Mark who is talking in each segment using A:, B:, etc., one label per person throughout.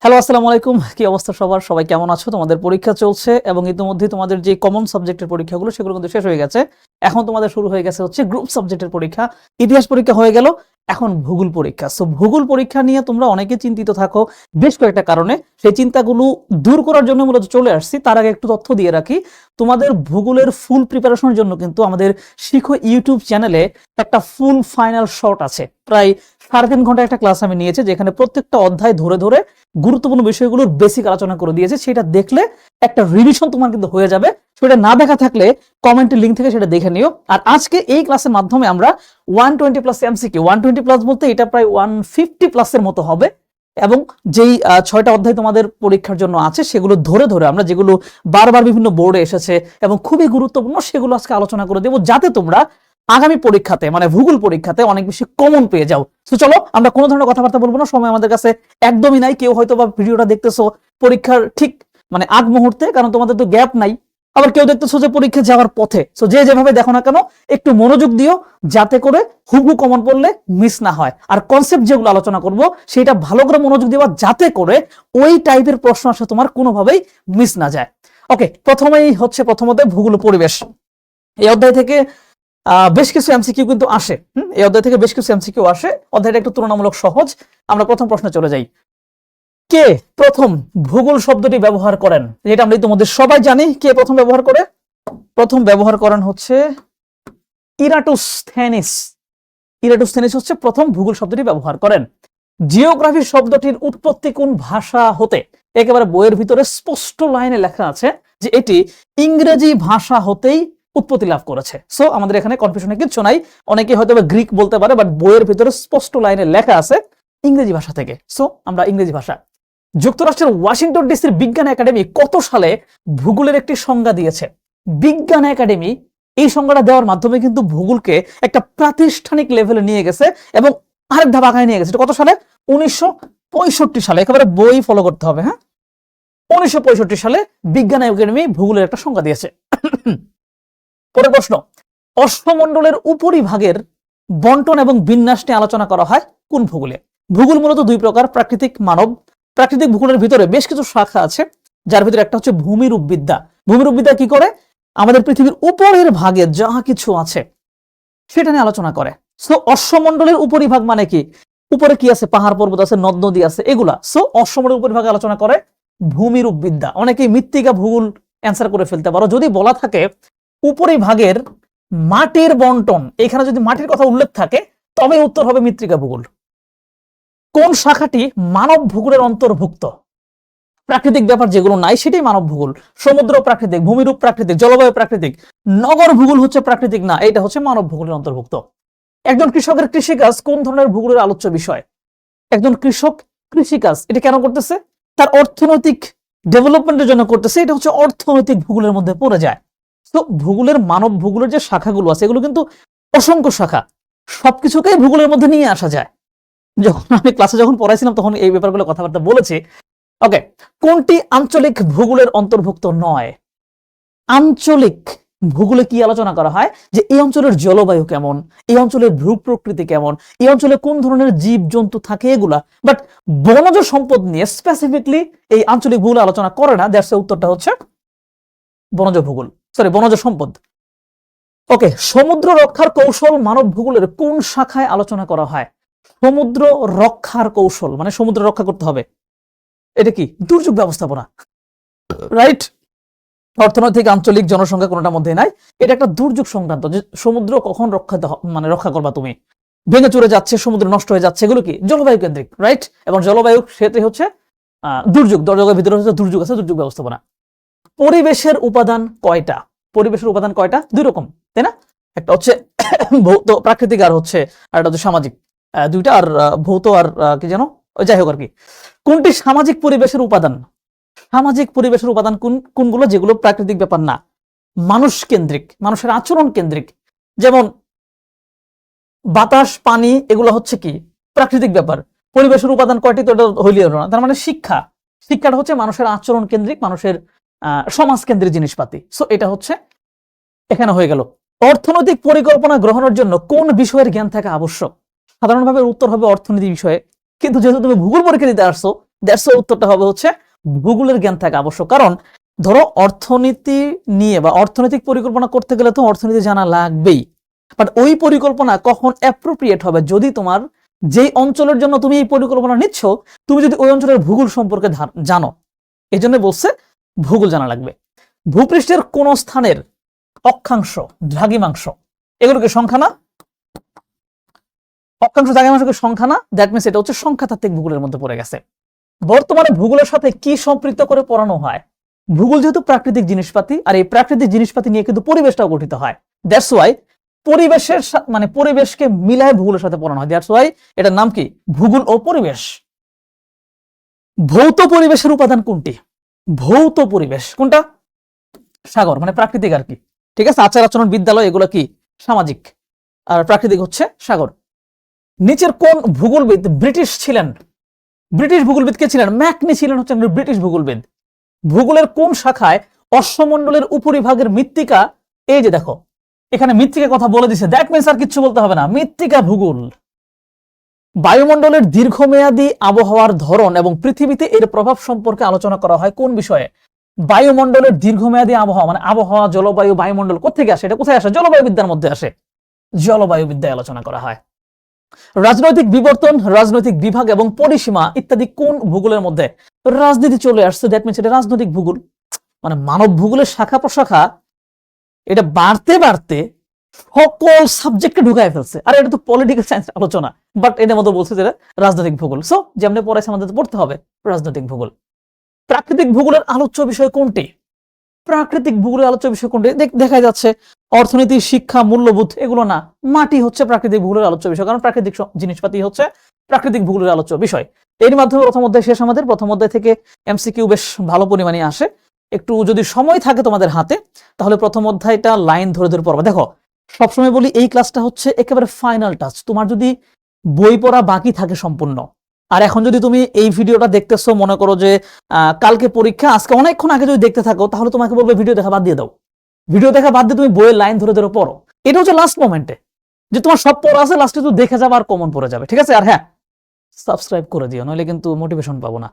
A: Hello, আসসালামু আলাইকুম। কি অবস্থা সবার? সবাই কেমন আছো? তোমাদের পরীক্ষা চলছে এবং ইতিমধ্যে তোমাদের যে কমন সাবজেক্টের পরীক্ষাগুলো সেগুলো কিন্তু শেষ হয়ে গেছে। এখন তোমাদের শুরু হয়ে গেছে হচ্ছে গ্রুপ সাবজেক্টের পরীক্ষা। ইতিহাস পরীক্ষা হয়ে গেল, এখন ভূগোল পরীক্ষা। সো ভূগোল পরীক্ষা নিয়ে তোমরা অনেকে চিন্তিত থাকো বেশ কয়েকটা কারণে। সেই চিন্তাগুলো দূর করার জন্য মূলত চলে আসছি। তার আগে একটু তথ্য দিয়ে রাখি, তোমাদের ভূগোলের ফুল প্রিপারেশনের জন্য কিন্তু আমাদের শিখো ইউটিউব চ্যানেলে একটা ফুল ফাইনাল শর্ট আছে। প্রায় 3.5 ঘন্টা একটা ক্লাস আমি নিয়েছি, যেখানে প্রত্যেকটা অধ্যায় ধরে ধরে গুরুত্বপূর্ণ বিষয়গুলোর বেসিক আলোচনা করে দিয়েছে। সেটা দেখলে একটা রিভিশন তোমার কিন্তু হয়ে যাবে। সেটা না দেখা থাকলে কমেন্টের লিঙ্ক থেকে সেটা দেখে নিও। আর আজকে এই ক্লাসের মাধ্যমে আমরা 120 প্লাস এমসিকিউ, 120 প্লাস বলতে এটা প্রায় 150 প্লাসের মতো হবে, এবং যেই 6টা অধ্যায় তোমাদের পরীক্ষার জন্য আছে সেগুলো ধরে ধরে আমরা, যেগুলো বারবার বিভিন্ন বোর্ডে এসেছে এবং খুবই গুরুত্বপূর্ণ, সেগুলো আজকে আলোচনা করে দেবো, যাতে তোমরা আগামী পরীক্ষাতে মানে ভূগোল পরীক্ষাতে অনেক বেশি কমন পেয়ে যাও। তো চলো, আমরা কোনো ধরনের কথাবার্তা বলবো না, সময় আমাদের কাছে একদমই নাই। কেউ হয়তো বা ভিডিওটা দেখতেছো পরীক্ষার ঠিক মানে আগ মুহূর্তে, কারণ তোমাদের তো গ্যাপ নাই। আবার কেউ দেখতেছো যে পরীক্ষা যাওয়ার পথে। সো যে যেভাবে দেখো না কেন, একটু মনোযোগ দিও, যাতে করে হুবহু কমন পড়লে মিস না হয়। আর কনসেপ্ট যেগুলো আলোচনা করব সেটা ভালো করে মনোযোগ দেওয়া, যাতে করে ওই টাইপের প্রশ্ন আসে তোমার কোনোভাবেই মিস না যায়। ওকে, প্রথমেই হচ্ছে প্রথমত ভূগোল পরিবেশ। এই অধ্যায় থেকে বেশ কিছু এমসিকিউ কিন্তু আসে। এই অধ্যায় থেকে বেশ কিছু এমসিকিউ আসে। অধ্যায়টা একটু তুলনামূলক সহজ। আমরা প্রথম প্রশ্নে চলে যাই। কে প্রথম ভূগোল শব্দটি ব্যবহার করেন? যেটা আমরা ইতিমধ্যে সবাই জানি। কে প্রথম ব্যবহার করে? প্রথম ব্যবহার করেন হচ্ছে ইরাটোস্থেনিস। ইরাটোস্থেনিস হচ্ছে প্রথম ভূগোল শব্দটি ব্যবহার করেন। জিওগ্রাফি শব্দটির উৎপত্তি কোন ভাষা হতে? একেবারে বইয়ের ভিতরে স্পষ্ট লাইনে লেখা আছে যে এটি ইংরেজি ভাষা হতেই উৎপত্তি লাভ করেছে। সো আমাদের এখানে কনফিউশনে কিছু নাই। অনেকে হয়তো গ্রিক বলতে পারে, বাট বইয়ের ভিতরে স্পষ্ট লাইনে লেখা আছে ইংরেজি ভাষা থেকে। সো আমরা ইংরেজি ভাষা। যুক্তরাষ্ট্রের ওয়াশিংটন ডিসির বিজ্ঞান একাডেমি কত সালে ভূগোলের একটি সংজ্ঞা দিয়েছে? বিজ্ঞান একাডেমি এই সংজ্ঞাটা দেওয়ার মাধ্যমে কিন্তু ভূগোলকে একটা প্রাতিষ্ঠানিক লেভেলে নিয়ে গেছে এবং আরেক ধাপ আগায় নিয়ে গেছে। কত সালে? 1965 সালে। একেবারে বই ফলো করতে হবে। হ্যাঁ, 1965 সালে বিজ্ঞান একাডেমি ভূগোলের একটা সংজ্ঞা দিয়েছে। পরের প্রশ্ন, অশ্বমণ্ডলের উপরিভাগের বন্টন এবং বিন্যাস নিয়ে আলোচনা করা হয় কোন ভূগোলে? ভূগোল মূলত দুই প্রকার, প্রাকৃতিক, মানব। প্রাকৃতিক ভূগোলের ভিতরে বেশ কিছু শাখা আছে, যার ভিতরে একটা হচ্ছে ভূমিরূপবিদ্যা। ভূমিরূপবিদ্যা কি করে? আমাদের পৃথিবীর উপরের ভাগে যা কিছু আছে সেটা নিয়ে আলোচনা করে। সো অশ্বমণ্ডলের উপরিভাগ মানে কি? উপরে কি আছে? পাহাড় পর্বত আছে, নদ নদী আছে, এগুলা। সো অশ্বমণ্ডলের উপরিভাগে আলোচনা করে ভূমিরূপবিদ্যা। অনেকেই মৃত্তিকা ভূগোল অ্যান্সার করে ফেলতে পারো। যদি বলা থাকে উপরিভাগের মাটির বন্টন, এখানে যদি মাটির কথা উল্লেখ থাকে তবে উত্তর হবে মৃত্তিকা ভূগোল। কোন শাখাটি মানব ভূগোলের অন্তর্ভুক্ত? প্রাকৃতিক ব্যাপার যেগুলো নাই সেটাই মানব ভূগোল। সমুদ্র প্রাকৃতিক, ভূমিরূপ প্রাকৃতিক, জলবায়ু প্রাকৃতিক। নগর ভূগোল হচ্ছে প্রাকৃতিক না, এটা হচ্ছে মানব ভূগোলের অন্তর্ভুক্ত। একজন কৃষকের কৃষিকাজ কোন ধরনের ভূগোলের আলোচ্য বিষয়? একজন কৃষক কৃষিকাজ এটা কেন করতেছে? তার অর্থনৈতিক ডেভেলপমেন্টের জন্য করতেছে। এটা হচ্ছে অর্থনৈতিক ভূগোলের মধ্যে পড়ে যায়। তো ভূগোলের, মানব ভূগোলের যে শাখাগুলো আছে এগুলো কিন্তু অসংখ্য শাখা, সবকিছুকেই ভূগোলের মধ্যে নিয়ে আসা যায়। যখন আমি ক্লাসে পড়াইছিলাম তখন এই ব্যাপারগুলো কথাবার্তা বলেছি। ওকে, কোনটি আঞ্চলিক ভূগোলের অন্তর্ভুক্ত নয়? আঞ্চলিক ভূগোলে কি আলোচনা করা হয় যে এই অঞ্চলের জলবায়ু কেমন, এই অঞ্চলের ভূ প্রকৃতি কেমন, এই অঞ্চলে কোন ধরনের জীব জন্তু থাকে, এগুলা। বাট বনজ সম্পদ নিয়ে স্পেসিফিকলি এই আঞ্চলিক ভূগোল আলোচনা করে না। দ্যাটস উত্তরটা হচ্ছে বনজ ভূগোল, সরি বনজ সম্পদ। ওকে, সমুদ্র রক্ষার কৌশল মানব ভূগোলের কোন শাখায় আলোচনা করা হয়? সমুদ্র রক্ষার কৌশল মানে সমুদ্র রক্ষা করতে হবে, এটা কি? দুর্যোগ ব্যবস্থাপনা, রাইট? অর্থনৈতিক, আঞ্চলিক, জনসংখ্যা কোনটার মধ্যে নাই। এটা একটা দুর্যোগ সংক্রান্ত, যে সমুদ্র কখন মানে রক্ষা করবা তুমি। ভেঙে চুরে যাচ্ছে, সমুদ্র নষ্ট হয়ে যাচ্ছে, এগুলো কি? জলবায়ু কেন্দ্রিক, রাইট? এবং জলবায়ু সেটা হচ্ছে দুর্যোগ, দুর্যোগের ভিতরে হচ্ছে দুর্যোগ আছে, দুর্যোগ ব্যবস্থাপনা। পরিবেশের উপাদান কয়টা? পরিবেশের উপাদান কয়টা? দুই রকম, তাই না? একটা হচ্ছে ভৌত প্রাকৃতিক, আর হচ্ছে আর একটা হচ্ছে সামাজিক। দুইটা, আর ভৌত আর কি যেন, যাই হোক আর কি। কোনটি সামাজিক পরিবেশের উপাদান? সামাজিক পরিবেশের উপাদান কোনগুলো? যেগুলো প্রাকৃতিক ব্যাপার না, মানুষ কেন্দ্রিক, মানুষের আচরণ কেন্দ্রিক। যেমন বাতাস, পানি, এগুলো হচ্ছে কি? প্রাকৃতিক ব্যাপার। পরিবেশের উপাদান কয়টি? তো এটা হইলে হলো না। তার মানে শিক্ষাটা হচ্ছে মানুষের আচরণ কেন্দ্রিক, মানুষের সমাজ কেন্দ্রিক জিনিসপাতি। সো এটা হচ্ছে এখানে হয়ে গেল। অর্থনৈতিক পরিকল্পনা গ্রহণের জন্য কোন বিষয়ের জ্ঞান থাকা আবশ্যক? সাধারণভাবে উত্তর হবে অর্থনীতি বিষয়ে, কিন্তু যেহেতু তুমি ভূগোল পরীক্ষা দিতে আসছো দ্যাটস উত্তরটা হবে হচ্ছে ভূগোলের জ্ঞান থাকা আবশ্যক। কারণ ধরো অর্থনীতি নিয়ে বা অর্থনৈতিক পরিকল্পনা করতে গেলে তো অর্থনীতি জানা লাগবেই, বাট ওই পরিকল্পনা কখন অ্যাপ্রোপ্রিয়েট হবে, যদি তোমার যেই অঞ্চলের জন্য তুমি এই পরিকল্পনা নিচ্ছ তুমি যদি ওই অঞ্চলের ভূগোল সম্পর্কে জানো, এই জন্য বলছে ভূগোল জানা লাগবে। ভূপৃষ্ঠের কোন স্থানের অক্ষাংশ, দ্রাঘিমাংশ, এগুলোকে সংখ্যা না, অক্ষাংশ দ্রাঘিমাংশকে সংখ্যা না, দ্যাট মিনস এটা হচ্ছে সংখ্যাতাত্ত্বিক ভূগোলের মধ্যে পড়ে গেছে। বর্তমানে ভূগোলের সাথে কি সম্পৃক্ত করে পড়ানো হয়? ভূগোল যেহেতু প্রাকৃতিক জিনিসপাতি, আর এই প্রাকৃতিক জিনিসপাতি নিয়ে কিন্তু পরিবেশটাও গঠিত হয়, দ্যাটস ওয়াই পরিবেশের মানে পরিবেশকে মিলায় ভূগোলের সাথে পড়ানো হয়, দ্যাটস ওয়াই এটার নাম কি? ভূগোল ও পরিবেশ। ভৌত পরিবেশের উপাদান কোনটি? ভৌত পরিবেশ কোনটা? সাগর, মানে প্রাকৃতিক আর কি, ঠিক আছে। আচার আচরণ, বিদ্যালয়, এগুলো কি সামাজিক, আর প্রাকৃতিক হচ্ছে সাগর। নিচের কোন ভূগোলবিদ ব্রিটিশ ছিলেন? ব্রিটিশ ভূগোলবিদ কে ছিলেন? ম্যাকনি ছিলেন হচ্ছেন ব্রিটিশ ভূগোলবিদ। ভূগোলের কোন শাখায় অশ্বমণ্ডলের উপরিভাগের মৃত্তিকা, এই যে দেখো এখানে মৃত্তিকার কথা বলে দিছে, দ্যাট মিন্স আর কিচ্ছু বলতে হবে না, মৃত্তিকা ভূগোল। বায়ুমণ্ডলের দীর্ঘমেয়াদী আবহাওয়ার ধরন এবং পৃথিবীতে এর প্রভাব সম্পর্কে আলোচনা করা হয় কোন বিষয়ে? বায়ুমণ্ডলের দীর্ঘমেয়াদী আবহাওয়া, মানে আবহাওয়া, জলবায়ু, বায়ুমণ্ডল কোথেকে আসে? এটা কোথায় আসে? জলবায়ু বিদ্যার মধ্যে আসে, জলবায়ু বিদ্যায় আলোচনা করা হয়। রাজনৈতিক বিবর্তন, রাজনৈতিক বিভাগ এবং পরিসীমা ইত্যাদি কোন ভূগোলের মধ্যে? রাজনীতি চলে আসছে, দ্যাট মিনস এটা রাজনৈতিক ভূগোল। মানে মানব ভূগোলের শাখা প্রশাখা এটা বাড়তে বাড়তে সকল সাবজেক্টে ঢুকায় ফেলছে। আর এটা তো পলিটিক্যাল সায়েন্স আলোচনা, বাট এটার মধ্যে বলছে যে রাজনৈতিক ভূগোল। সো যেমনি পড়াইছে আমাদের পড়তে হবে রাজনৈতিক ভূগোল। প্রাকৃতিক ভূগোলের আলোচ্য বিষয় কোনটি? প্রাকৃতিক ভূগোলের আলোচ্য বিষয় কোনটি? দেখা যাচ্ছে অর্থনীতি, শিক্ষা, মূল্যবোধ, এগুলো না। মাটি হচ্ছে প্রাকৃতিক ভূগোলের আলোচ্য বিষয়, কারণ প্রাকৃতিক জিনিসপাতি হচ্ছে প্রাকৃতিক ভূগোলের আলোচ্য বিষয়। এর মাধ্যমে প্রথম অধ্যায় শেষ আমাদের। প্রথম অধ্যায় থেকে এমসিকিউ বেশ ভালো পরিমাণে আসে। একটু যদি সময় থাকে তোমাদের হাতে, তাহলে প্রথম অধ্যায়টা লাইন ধরে ধরে পড়বা। দেখো সবসময় বলি এই ক্লাসটা হচ্ছে একেবারে ফাইনাল টাচ। তোমার যদি বই পড়া বাকি থাকে সম্পূর্ণ, আর এখন যদি তুমি এই ভিডিওটা দেখতেছো, মনে করো যে কালকে পরীক্ষা, আজকে অনেকক্ষণ আগে যদি দেখতে থাকো, তাহলে তোমাকে বলবে ভিডিও দেখা বাদ দিয়ে দাও। ভিডিও দেখা বাদ দিয়ে তুমি বইয়ের লাইন ধরে ধরে পড়ো। এটা হচ্ছে লাস্ট মোমেন্টে, যে তোমার সব পড়া আছে, লাস্টে তো দেখে যাবে আর কমন পড়ে যাবে, ঠিক আছে। আর হ্যাঁ, সাবস্ক্রাইব করে দিও, নইলে কিন্তু মোটিভেশন পাবো না।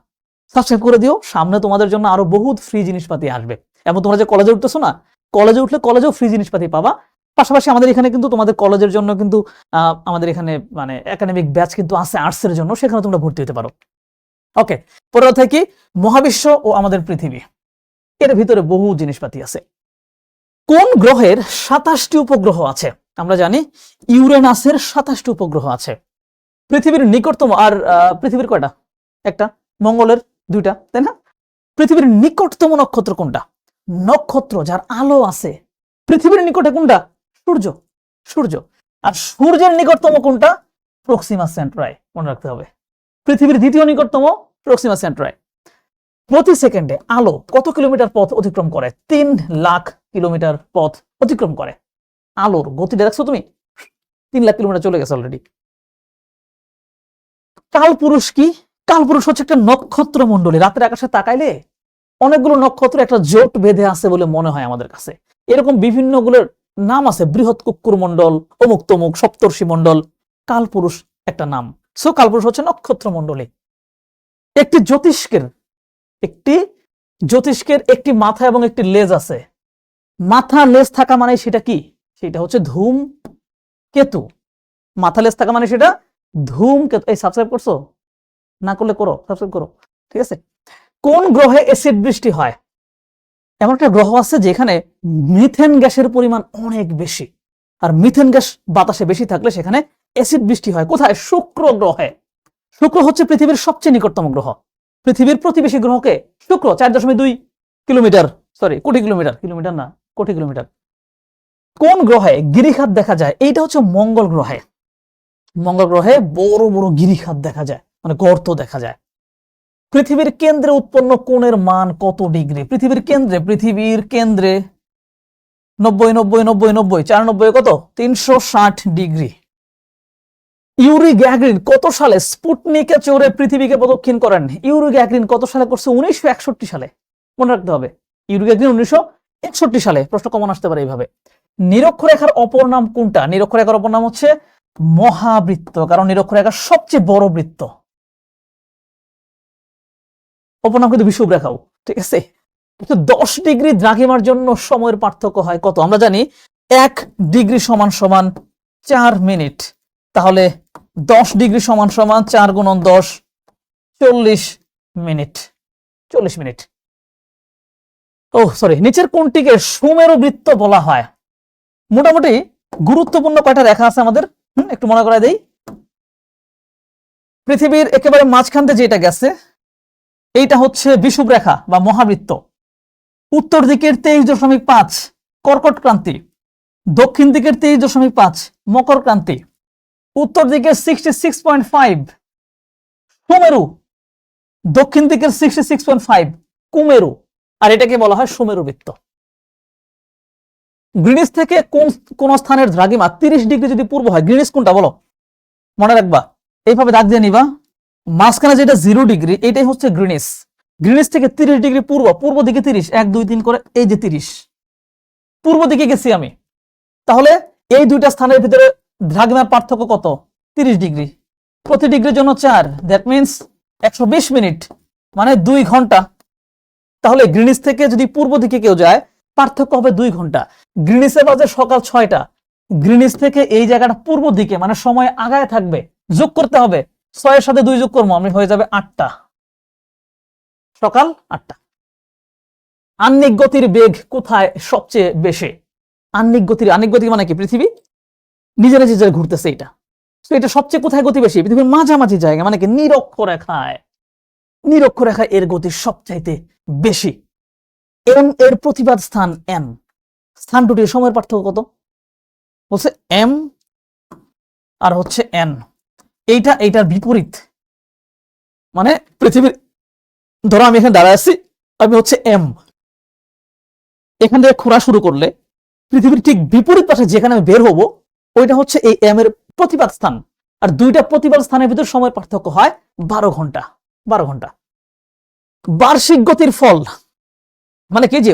A: সাবস্ক্রাইব করে দিও, সামনে তোমাদের জন্য আরো বহুত ফ্রি জিনিসপাতি আসবে। এবং তোমরা যে কলেজে উঠতেছো না, কলেজে উঠলে কলেজেও ফ্রি জিনিসপাতি পাবা। পাশাপাশি আমাদের এখানে কিন্তু তোমাদের কলেজের জন্য কিন্তু আমাদের এখানে মানে একাডেমিক ব্যাচ কিন্তু আছে আর্টসের জন্য, সেখানে তোমরা ভর্তি হতে পারো। ওকে, পরের অধ্যায় কি? মহাবিশ্ব ও আমাদের পৃথিবী। এর ভিতরে বহু জিনিসপাতি আছে। কোন গ্রহের 27টি উপগ্রহ আছে? আমরা জানি ইউরেনাসের 27টি উপগ্রহ আছে। পৃথিবীর নিকটতম, আর পৃথিবীর কয়টা? একটা, মঙ্গলের 2টা, তাই না? পৃথিবীর নিকটতম নক্ষত্র কোনটা? নক্ষত্র যার আলো আছে পৃথিবীর নিকটে কোনটা? সূর্য। সূর্য। আর সূর্যের নিকটতম কোনটা? প্রক্সিমা সেন্ট্রাই, মনে রাখতে হবে। পৃথিবীর দ্বিতীয় নিকটতম প্রক্সিমা সেন্ট্রাই। প্রতি সেকেন্ডে আলো কত কিলোমিটার পথ অতিক্রম করে? 3 লাখ কিলোমিটার পথ অতিক্রম করে। আলোর গতিটা দেখছো তুমি? 3 লাখ কিলোমিটার চলে গেছে অলরেডি। কালপুরুষ কি? কালপুরুষ হচ্ছে একটা নক্ষত্র মণ্ডলী। রাতের আকাশে তাকাইলে অনেকগুলো নক্ষত্র একটা জোট বেঁধে আছে বলে মনে হয় আমাদের কাছে। এরকম বিভিন্ন গুলোর নাম আছে, বৃহৎ কুক্কুর মণ্ডল, অমুক তমুক, সপ্তর্ষি মণ্ডল। কালপুরুষ একটা নাম। সো কালপুরুষ হচ্ছে নক্ষত্র মণ্ডলী। একটি জ্যোতিষ্কের একটি মাথা এবং একটি লেজ আছে। মাথা লেজ থাকা মানে সেটা কি? সেটা হচ্ছে ধূমকেতু। মাথা লেজ থাকা মানে সেটা ধূমকেতু। এই সাবস্ক্রাইব করছো? না করলে করো, সাবস্ক্রাইব করো, ঠিক আছে। কোন গ্রহে অ্যাসিড বৃষ্টি হয়? এমন একটা গ্রহ আছে যেখানে মিথেন গ্যাসের পরিমাণ অনেক বেশি, আর মিথেন গ্যাস বাতাসে বেশি থাকলে সেখানে অ্যাসিড বৃষ্টি হয়। কোথায়? শুক্র গ্রহে। শুক্র হচ্ছে পৃথিবীর সবচেয়ে নিকটতম গ্রহ। পৃথিবীর প্রতিবেশী গ্রহকে শুক্র 4.2 কিলোমিটার, সরি কোটি কিলোমিটার, কিলোমিটার না, কোটি কিলোমিটার। কোন গ্রহে গিরিখাত দেখা যায়? এইটা হচ্ছে মঙ্গল গ্রহে। মঙ্গল গ্রহে বড় বড় গিরিখাত দেখা যায়, মানে গর্ত দেখা যায়। পৃথিবীর কেন্দ্রে উৎপন্ন কোণের মান কত ডিগ্রি? পৃথিবীর কেন্দ্রে 90 4 90 কত? 360 ডিগ্রি। ইউরি গ্যাগরিন কত সালে স্পুটনিকে চড়ে পৃথিবীকে প্রদক্ষিণ করেন? ইউরি গ্যাগরিন কত সালে করছে? 1961 সালে, মনে রাখতে হবে। ইউরি গ্যাগরিন 1961 সালে। প্রশ্ন কমন আসতে পারে এইভাবে। নিরক্ষরেখার অপর নাম কোনটা? নিরক্ষরেখার অপর নাম হচ্ছে মহাবৃত্ত, কারণ নিরক্ষরেখা সবচেয়ে বড় বৃত্ত। অপর নাম কিন্তু বিষুবরেখাও, ঠিক আছে। 10 ডিগ্রি দ্রাঘিমার জন্য সময়ের পার্থক্য হয় কত? আমরা জানি 1 ডিগ্রি সমান সমান 4 মিনিট, তাহলে 10 ডিগ্রি সমান সমান 4 গুণন 10, 40 মিনিট। 40 মিনিট। ও সরি, নিচের কোনটিকে সুমেরু বৃত্ত বলা হয়? মোটামুটি গুরুত্বপূর্ণ কয়টা রেখা আছে আমাদের, একটু মনে করাই দেই। পৃথিবীর একেবারে মাঝখান দিয়ে যেটা গেছে এইটা হচ্ছে বিষুবরেখা বা মহাবৃত্ত। উত্তর দিকের 23.5 কর্কট ক্রান্তি, দক্ষিণ দিকের 23.5 মকর ক্রান্তি, উত্তর দিকের 66.5 সুমেরু, দক্ষিণ দিকের 66.5 কুমেরু, আর এটাকে বলা হয় সুমেরু বৃত্ত। গ্রিনিচ থেকে কোন স্থানের দ্রাঘিমা 30 ডিগ্রি যদি পূর্ব হয়, গ্রিনিচ কোনটা বলো? মনে রাখবা, এইভাবে দাগ দিয়ে নিবা, মাঝখানে যেটা 0 ডিগ্রি এটাই হচ্ছে গ্রিনিচ। গ্রিনিচ থেকে 30 ডিগ্রি পূর্ব, পূর্ব দিকে 30, 1 2 3 করে এই যে 30 পূর্ব দিকে গেছি আমি। তাহলে এই দুইটা স্থানের ভিতরে দ্রাঘিমার পার্থক্য কত? 30 ডিগ্রি। প্রতি ডিগ্রির জন্য 4, দ্যাট মিন্স 120 মিনিট, মানে 2 ঘন্টা। তাহলে গ্রিনিচ থেকে যদি পূর্ব দিকে কেউ যায় পার্থক্য হবে 2 ঘন্টা। গ্রিনিচে বাজে সকাল 6টা, গ্রিনিচ থেকে এই জায়গাটা পূর্ব দিকে, মানে সময় আগায় থাকবে, যোগ করতে হবে, 6 এর সাথে 2 যোগ করবো, আমি হয়ে যাবে 8টা, সকাল 8টা। আহ্নিক গতির বেগ কোথায় সবচেয়ে বেশি? আহ্নিক গতি মানে কি? পৃথিবী নিজে নিজে ঘুরতেছে, এটা। তো এটা সবচেয়ে কোথায় গতি বেশি? পৃথিবীর মাঝামাঝি জায়গা, মানে কি নিরক্ষরেখায়। নিরক্ষরেখায় এর গতি সবচাইতে বেশি। এম এর প্রতিবাদ স্থান এন, স্থান দুটির সময়ের পার্থক্য কত? বলছে এম আর হচ্ছে এন, এইটার বিপরীত। মানে পৃথিবীর, ধরো আমি এখানে দাঁড়ায় আছি, আমি হচ্ছে এম, এখান থেকে খোঁড়া শুরু করলে পৃথিবীর ঠিক বিপরীত পাশে যেখানে আমি বের হবো ওইটা হচ্ছে এই এম এর প্রতিবাদ স্থান। আর দুইটা প্রতিবাদ স্থানের ভিতর সময় পার্থক্য হয় 12 ঘন্টা। 12 ঘন্টা। বার্ষিক গতির ফল মানে কি? যে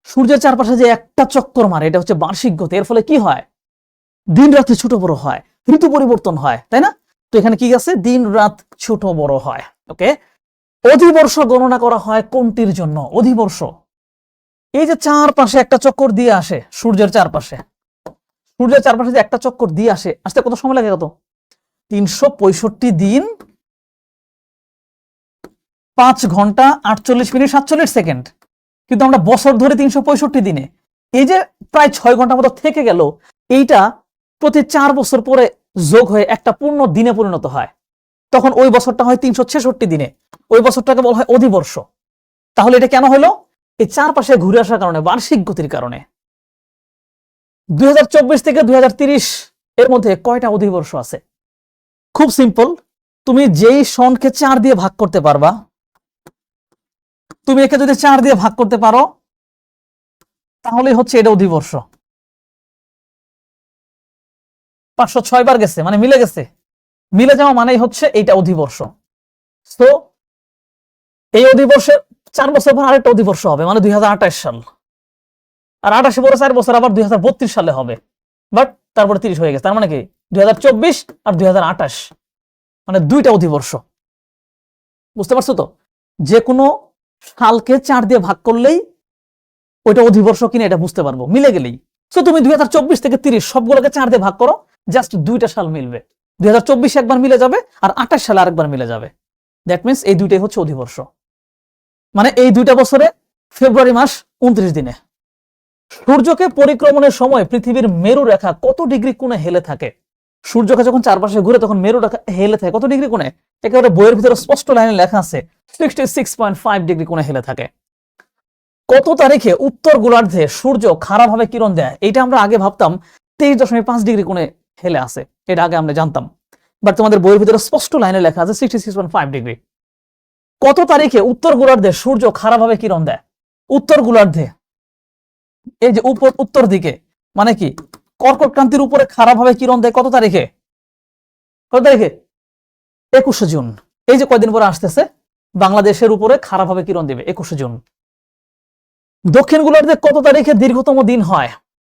A: সূর্যের চারপাশে যে একটা চক্কর মারে, এটা হচ্ছে বার্ষিক গতি। এর ফলে কি হয়? দিন রাত্রি ছোট বড় হয়, ঋতু পরিবর্তন হয়, তাই না? তো এখানে কি আছে? দিন রাত ছোট বড় হয়। ওকে। অধিবর্ষ গণনা করা হয় কোনটির জন্য? অধিবর্ষ এই যে চারপাশে একটা চক্কর দিয়ে আসে, সূর্যের চারপাশে যে একটা চক্কর দিয়ে আসতে কত সময় লাগে? কত? 365 দিন 5 ঘন্টা 48 মিনিট 47 সেকেন্ড। কিন্তু আমরা বছর ধরে 365 দিনে, এই যে প্রায় 6 ঘন্টার মতো থেকে গেল, এইটা প্রতি 4 বছর পরে যোগ হয়ে একটা পূর্ণ দিনে পরিণত হয়। তখন ওই বছরটা হয় 366 দিনে, ওই বছরটাকে বলা হয় অধিবর্ষ। তাহলে এটা কেন হলো? এই চারপাশে ঘুরে আসার কারণে, বার্ষিক গতির কারণে। 2024 থেকে 2030 এর মধ্যে কয়টা অধিবর্ষ আছে? খুব সিম্পল, তুমি যেই সনকে 4 দিয়ে ভাগ করতে পারবা, তুমি একে যদি 4 দিয়ে ভাগ করতে পারো তাহলে হচ্ছে এটা অধিবর্ষ। 506 বার গেছে, মানে মিলে গেছে। মিলে যাওয়া মানেই হচ্ছে এইটা অধিবর্ষ। তো এই অধিবর্ষের 4 বছর পর আরেকটা অধিবর্ষ হবে, মানে 2028 সাল। আর 28 পরে 4 বছর আবার 2032 সালে হবে। বাট তারপরে 30 হয়ে গেছে, তার মানে কি 2024 আর 2028, মানে দুইটা অধিবর্ষ। বুঝতে পারছো তো? যে কোনো সালকে 4 দিয়ে ভাগ করলেই ওইটা অধিবর্ষ কিনা এটা বুঝতে পারবো, মিলে গেলেই। তো তুমি 2024 থেকে 30 সবগুলোকে 4 দিয়ে ভাগ করো, জাস্ট দুইটা সাল মিলবে। 2024 একবার মিলে যাবে আর 28 সালে আরেকবার মিলে যাবে। দ্যাট মিন্স এই দুইটাই হচ্ছে অধিবর্ষ। মানে এই দুইটা বছরে ফেব্রুয়ারি মাস 29 দিনে। সূর্যকে পরিক্রমণের সময় পৃথিবীর মেরু রেখা কত ডিগ্রি কোণে হেলে থাকে? সূর্যকে যখন চারপাশে ঘুরে তখন মেরু রেখা হেলে থাকে কত ডিগ্রি কোণে? একেবারে বইয়ের ভিতরে স্পষ্ট লাইনে লেখা আছে 66.5 ডিগ্রি কোণে হেলে থাকে। কত তারিখে উত্তর গোলার্ধে সূর্য খারাপভাবে কিরণ দেয়? এটা আমরা আগে ভাবতাম 23.5 ডিগ্রি কোণে হেলে আছে, এটা আগে আমরা জানতাম। বাট তোমাদের বইয়ের ভিতরে স্পষ্ট লাইনে লেখা আছে 66.5 ডিগ্রি। কত তারিখে উত্তর গোলার্ধে সূর্য খারাপভাবে কিরণ দেয়? উত্তর গোলার্ধে এই যে উত্তর দিকে, মানে কি কর্কট ক্রান্তির উপরে খারাপভাবে কিরণ দেয় কত তারিখে? কত তারিখে? 21শে জুন। এই যে কয়দিন পরে আসতেছে, বাংলাদেশের উপরে খারাপভাবে কিরণ দেবে 21শে জুন। দক্ষিণ গোলার্ধে কত তারিখে দীর্ঘতম দিন হয়?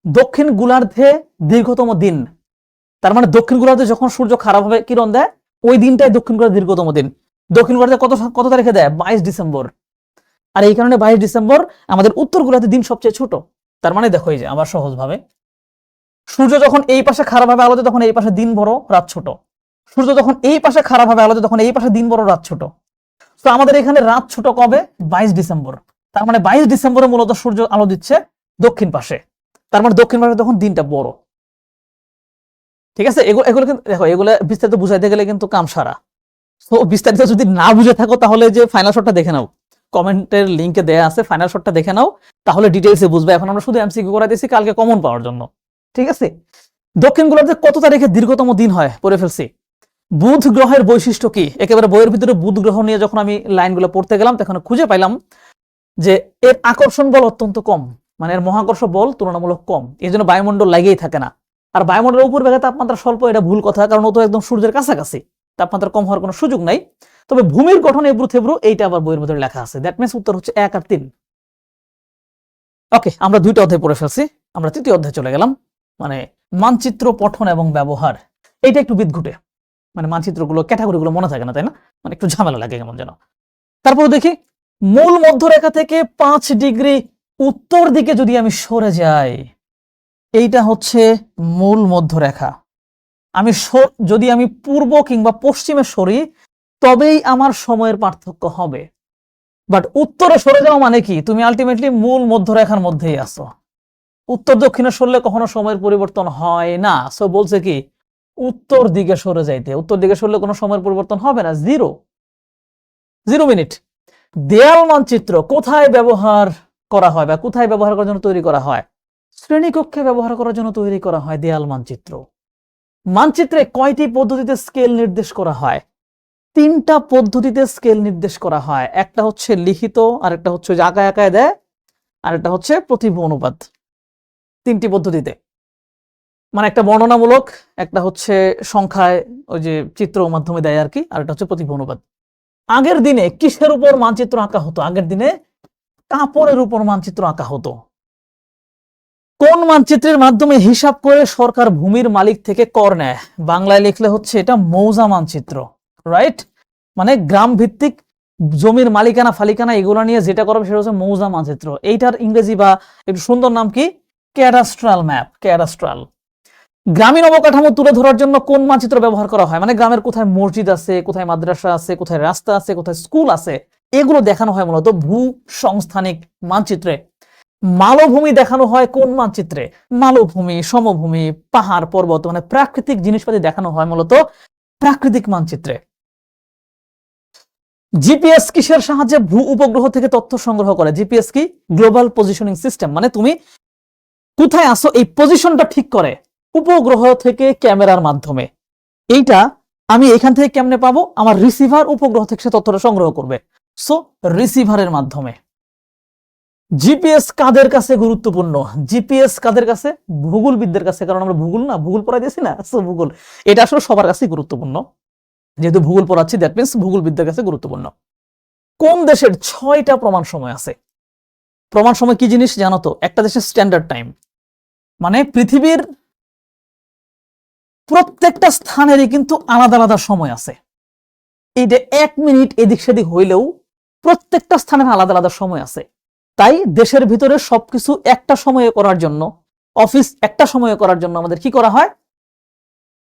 A: দক্ষিণ গোলার্ধে দীর্ঘতম দিন, তার মানে দক্ষিণ গোলার্ধে যখন সূর্য খারাপভাবে কিরণ দেয় ওই দিনটাই দক্ষিণ গোলার্ধে দীর্ঘতম দিন। দক্ষিণ গোলার্ধে কত কত তারিখে দেয়? 22 ডিসেম্বর। আর এই কারণে 22 ডিসেম্বর আমাদের উত্তর গোলার্ধে দিন সবচেয়ে ছোট। তার মানে দেখো, এই যে আবার সহজভাবে, সূর্য যখন এই পাশে খারাপভাবে আলোতে তখন এই পাশে দিন বড় রাত ছোট, সূর্য যখন এই পাশে খারাপভাবে আলোতে তখন এই পাশে দিন বড় রাত ছোট। তো আমাদের এখানে রাত ছোট কবে? 22 ডিসেম্বর। তার মানে 22 ডিসেম্বরে মূলত সূর্য আলো দিচ্ছে দক্ষিণ পাশে, তার মানে দক্ষিণ পাশে তখন দিনটা বড়। ঠিক আছে, এগুলো কিন্তু দেখো, এগুলো বিস্তারিত বুঝাইতে গেলে কিন্তু কাম সারা। তো বিস্তারিত যদি না বুঝে থাকো তাহলে যে ফাইনাল শটটা দেখে নাও, কমেন্টের লিংকে দেয়া আছে, ফাইনাল শটটা দেখে নাও, তাহলে ডিটেইলসে বুঝবে। এখন আমরা শুধু এমসিকিউ করে দিয়েছি কালকে কমন পাওয়ার জন্য। ঠিক আছে, দক্ষিণ গোলার্ধে কত তারিখে দীর্ঘতম দিন হয় পড়ে ফেলছি। বুধ গ্রহের বৈশিষ্ট্য কি? একেবারে বইয়ের ভিতরে বুধ গ্রহ নিয়ে যখন আমি লাইনগুলো পড়তে গেলাম তখন খুঁজে পাইলাম যে এর আকর্ষণ বল অত্যন্ত কম, মানে এর মহাকর্ষ বল তুলনামূলক কম, এই জন্য বায়ুমণ্ডল লাগেই থাকে না। আর বায়ুমণ্ডলের উপর ভাগে তাপমাত্রা স্বল্প, এটা ভুল কথা, কারণ ও তো একদম সূর্যের কাছাকাছি, তাপমাত্রা কম হওয়ার কোনো সুযোগ নাই। তবে ভূমির গঠন এবড়ো থেবড়ো, এইটা আবার বইয়ের ভিতরে লেখা আছে। দ্যাট মিন্স উত্তর হচ্ছে 1 আর 3। ওকে, আমরা 2টা অধ্যায় পড়ে ফেলছি, আমরা 3য় অধ্যায়ে চলে গেলাম, মানে মানচিত্র পঠন এবং ব্যবহার। এইটা একটু বিদঘুটে, মানে মানচিত্রগুলো ক্যাটাগরিগুলো মনে থাকে না, তাই না? মানে একটু ঝামেলা লাগে কেমন যেন। তারপর দেখি, মূল মধ্যরেখা থেকে 5 ডিগ্রি উত্তর দিকে যদি আমি সরে যাই, এইটা হচ্ছে মূল মধ্যরেখা। আমি যদি আমি পূর্ব কিংবা পশ্চিমে সরি তবেই আমার সময়ের পার্থক্য হবে। বাট উত্তরে সরে যাওয়া মানে কি? তুমি আলটিমেটলি মূল মধ্যরেখার মধ্যেই আছো। উত্তর দক্ষিণে সরলে কখনো সময়ের পরিবর্তন হয় না। সো বলছে কি, উত্তর দিকে সরে যাইতে। উত্তর দিকে সরলে কোনো সময়ের পরিবর্তন হবে না, 0 মিনিট। দেয়াল মানচিত্র কোথায় ব্যবহার করা হয় বা কোথায় ব্যবহার করার জন্য তৈরি করা হয়? শ্রেণীকক্ষে ব্যবহার করার জন্য তৈরি করা হয় দেয়াল মানচিত্র। মানচিত্রে কয়টি পদ্ধতিতে স্কেল নির্দেশ করা হয়? 3টা পদ্ধতিতে স্কেল নির্দেশ করা হয়। একটা হচ্ছে লিখিত, আরেকটা হচ্ছে আঁকায় আঁকায় দেয়, আরেকটা হচ্ছে প্রতিভু অনুপাত। 3টি পদ্ধতিতে, মানে একটা বর্ণনামূলক, একটা হচ্ছে সংখ্যায় ওই যে চিত্র মাধ্যমে দেয় আর কি, আর একটা হচ্ছে প্রতিভু অনুপাত। আগের দিনে কিসের উপর মানচিত্র আঁকা হতো? আগের দিনে কাপড়ের উপর মানচিত্র আঁকা হতো। কোন মানচিত্রের মাধ্যমে হিসাব করে সরকার ভূমির মালিক থেকে কর নেয়? বাংলায় লিখলে হচ্ছে এটা মৌজা মানচিত্র, রাইট? মানে গ্রাম ভিত্তিক জমির মালিকানা ফালিকানা এগুলো নিয়ে যেটা করবে সেটা হচ্ছে মৌজা মানচিত্র। এইটার ইংরেজি বা একটু সুন্দর নাম কি? Cadastral map, cadastral. গ্রামীণ অবকাঠামো তুলে ধরার জন্য কোন মানচিত্র ব্যবহার করা হয়? মানে গ্রামের কোথায় মসজিদ আছে, কোথায় মাদ্রাসা আছে, কোথায় রাস্তা আছে, কোথায় স্কুল আছে, এগুলো দেখানো হয় মূলত ভূ সংস্থানিক মানচিত্রে। মালভূমি দেখানো হয় কোন মানচিত্রে? মালভূমি, সমভূমি, পাহাড় পর্বত, মানে প্রাকৃতিক জিনিসপাতি দেখানো হয় মূলত প্রাকৃতিক মানচিত্রে। জিপিএস কিসের সাহায্যে ভূ উপগ্রহ থেকে তথ্য সংগ্রহ করে? জিপিএস কি? গ্লোবাল পজিশনিং সিস্টেম, মানে তুমি কোথায় আসো এই পজিশনটা ঠিক করে উপগ্রহ থেকে ক্যামেরার মাধ্যমে। এইটা আমি এখান থেকে কেমনে পাবো? আমার রিসিভার উপগ্রহ থেকে সে তথ্যটা সংগ্রহ করবে, সো রিসিভারের মাধ্যমে। জিপিএস কাদের কাছে গুরুত্বপূর্ণ? জিপিএস কাদের কাছে? ভূগোলবিদদের কাছে, কারণ আমরা ভূগোল পড়াই দিয়েছি না, সো ভূগোল এটা আসলে সবার কাছেই গুরুত্বপূর্ণ। যেহেতু ভূগোল পড়াচ্ছি, দ্যাট মিন্স ভূগোলবিদদের কাছে গুরুত্বপূর্ণ। কোন দেশের 6টা প্রমাণ সময় আছে? প্রমাণ সময় কি জিনিস জানো তো? একটা দেশের স্ট্যান্ডার্ড টাইম, মানে পৃথিবীর প্রত্যেকটা স্থানেরই কিন্তু আলাদা আলাদা সময় আছে। এইটা 1 মিনিট এদিক সেদিক হইলেও প্রত্যেকটা স্থানের আলাদা আলাদা সময় আছে। তাই দেশের ভিতরে সবকিছু একটা সময়ে করার জন্য, অফিস একটা সময়ে করার জন্য আমাদের কি করা হয়?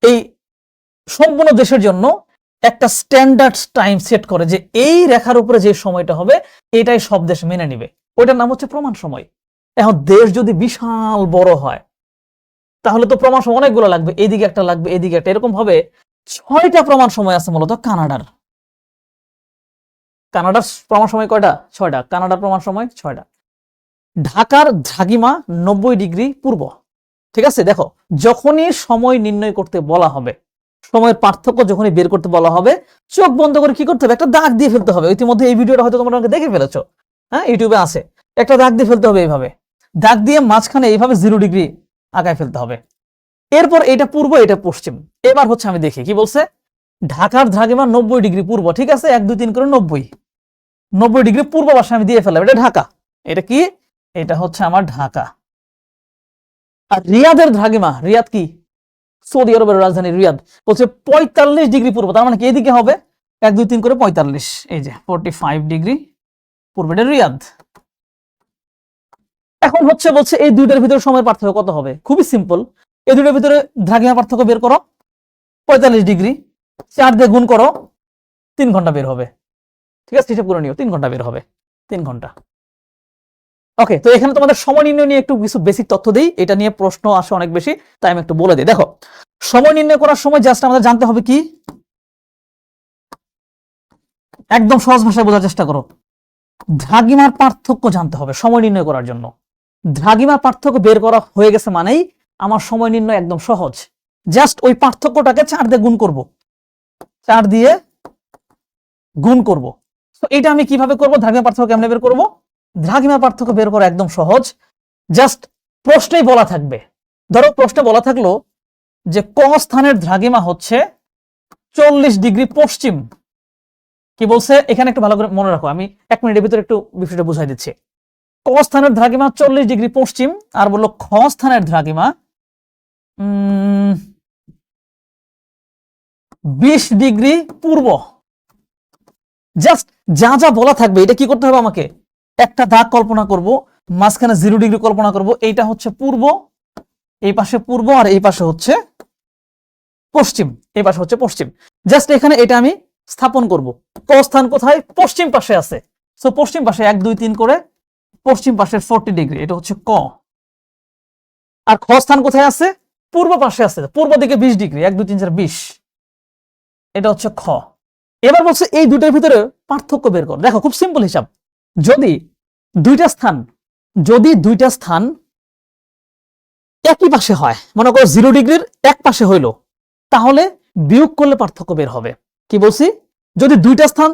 A: এই সম্পূর্ণ দেশের জন্য একটা স্ট্যান্ডার্ড টাইম সেট করে যে এই রেখার উপরে যে সময়টা হবে এটাই সব দেশ মেনে নিবে। ওইটার নাম হচ্ছে প্রমাণ সময়। এখন দেশ যদি বিশাল বড় হয় তাহলে তো প্রমাণ সময় অনেকগুলো লাগবে, এইদিকে একটা লাগবে, এইদিকে একটা, এরকম ভাবে 6টা প্রমাণ সময় আছে মূলত কানাডার। কানাডার প্রমাণ সময় কয়টা? 6টা। কানাডার প্রমাণ সময় 6টা। ঢাকার দ্রাঘিমা 90 ডিগ্রি পূর্ব। ঠিক আছে, দেখো যখনই সময় নির্ণয় করতে বলা হবে, সময়ের পার্থক্য যখনই বের করতে বলা হবে, চোখ বন্ধ করে কি করতে হবে? একটা দাগ দিয়ে ফেলতে হবে। ইতিমধ্যে এই ভিডিওটা হয়তো তোমরা দেখে ফেলেছো, হ্যাঁ, ইউটিউবে আছে। একটা দাগ দিয়ে ফেলতে হবে এইভাবে, দাগ দিয়ে মাঝখানে এইভাবে 0 ডিগ্রি আগায় ফেলতে হবে। এরপর এটা পূর্ব, এটা পশ্চিম। এবার হচ্ছে আমি দেখি কি বলছে। ঢাকার দ্রাঘিমা 90 ডিগ্রি পূর্ব, ঠিক আছে, 1 2 3 করে 90 ডিগ্রি পূর্ব পাশে আমি দিয়ে ফেললাম, এটা ঢাকা। এটা কি? এটা হচ্ছে আমার ঢাকা। আর রিয়াদের দ্রাঘিমা, রিয়াদ কি? সৌদি আরবের রাজধানী রিয়াদ, বলছে 45 ডিগ্রি পূর্ব, তার মানে কি এদিকে হবে? 1 2 3 করে 45, এই যে 45 ডিগ্রি পূর্বের রিয়াদ। এখন বলছে এই দুইটার ভিতরে সময়ের পার্থক্য কত হবে? খুবই সিম্পল, এই দুইটার ভিতরে দ্রাঘিমার পার্থক্য বের করো, 45 ডিগ্রি 4 দিয়ে গুণ করো, 3 ঘন্টা বের হবে। ঠিক আছে, হিসাব করে নিও, 3 ঘন্টা বের হবে, 3 ঘন্টা। ওকে, তো এখানে তোমাদের সময় নির্ণয় নিয়ে একটু কিছু বেসিক তথ্য দিই, এটা নিয়ে প্রশ্ন আসে অনেক বেশি, তাই আমি একটু বলে দিই। দেখো, সময় নির্ণয় করার সময় জাস্ট আমাদের জানতে হবে কি, একদম সহজ ভাষায় বোঝার চেষ্টা করো, দ্রাঘিমার পার্থক্য জানতে হবে সময় নির্ণয় করার জন্য। দ্রাঘিমার পার্থক্য বের করা হয়ে গেছে মানেই আমার সময় নির্ণয় একদম সহজ। জাস্ট ওই পার্থক্যটাকে 4 দিয়ে গুণ করব, 4 দিয়ে গুণ করব। তো এটা আমি কিভাবে করব? দ্রাঘিমার পার্থক্য কেমনে বের করব? দ্রাঘিমার পার্থক্য বের করা একদম সহজ, জাস্ট প্রশ্নেই বলা থাকবে। ধরো প্রশ্নে বলা থাকলো যে ক স্থানের দ্রাঘিমা হচ্ছে 40 ডিগ্রি পশ্চিম। কি বলছে এখানে একটু ভালো করে মনে রাখো, আমি 1 মিনিটের ভিতরে একটু বিষয়টা বুঝাই দিচ্ছি। ক স্থানের দ্রাঘিমা 40 ডিগ্রি পশ্চিম, আর বললো খ স্থানের দ্রাঘিমা 20 ডিগ্রি পূর্ব। জাস্ট যা যা বলা থাকবে এটা কি করতে হবে, আমাকে একটা দাগ কল্পনা করব, মাঝখানে 0 ডিগ্রি কল্পনা করব, এইটা হচ্ছে পূর্ব, এই পাশে পূর্ব, আর এই পাশে হচ্ছে পশ্চিম, এই পাশে হচ্ছে পশ্চিম। জাস্ট এখানে এটা আমি স্থাপন করব। ক স্থান কোথায়? পশ্চিম পাশে আছে, সো পশ্চিম পাশে 1 2 3 করে পশ্চিম পাশে 40 ডিগ্রি, এটা হচ্ছে ক। আর খ স্থান কোথায় আছে? পূর্ব পাশে আছে, পূর্ব দিকে 20 ডিগ্রি, 1 2 3 4 20, এটা হচ্ছে খ। এবার বলছে এই দুটোর ভিতরে পার্থক্য বের কর। দেখো খুব সিম্পল হিসাব, যদি দুইটা স্থান একই পাশে হয়, মনে করো 0 ডিগ্রির এক পাশে হইলো, তাহলে বিয়োগ করলে পার্থক্য বের হবে। কি বলছি? যদি দুইটা স্থান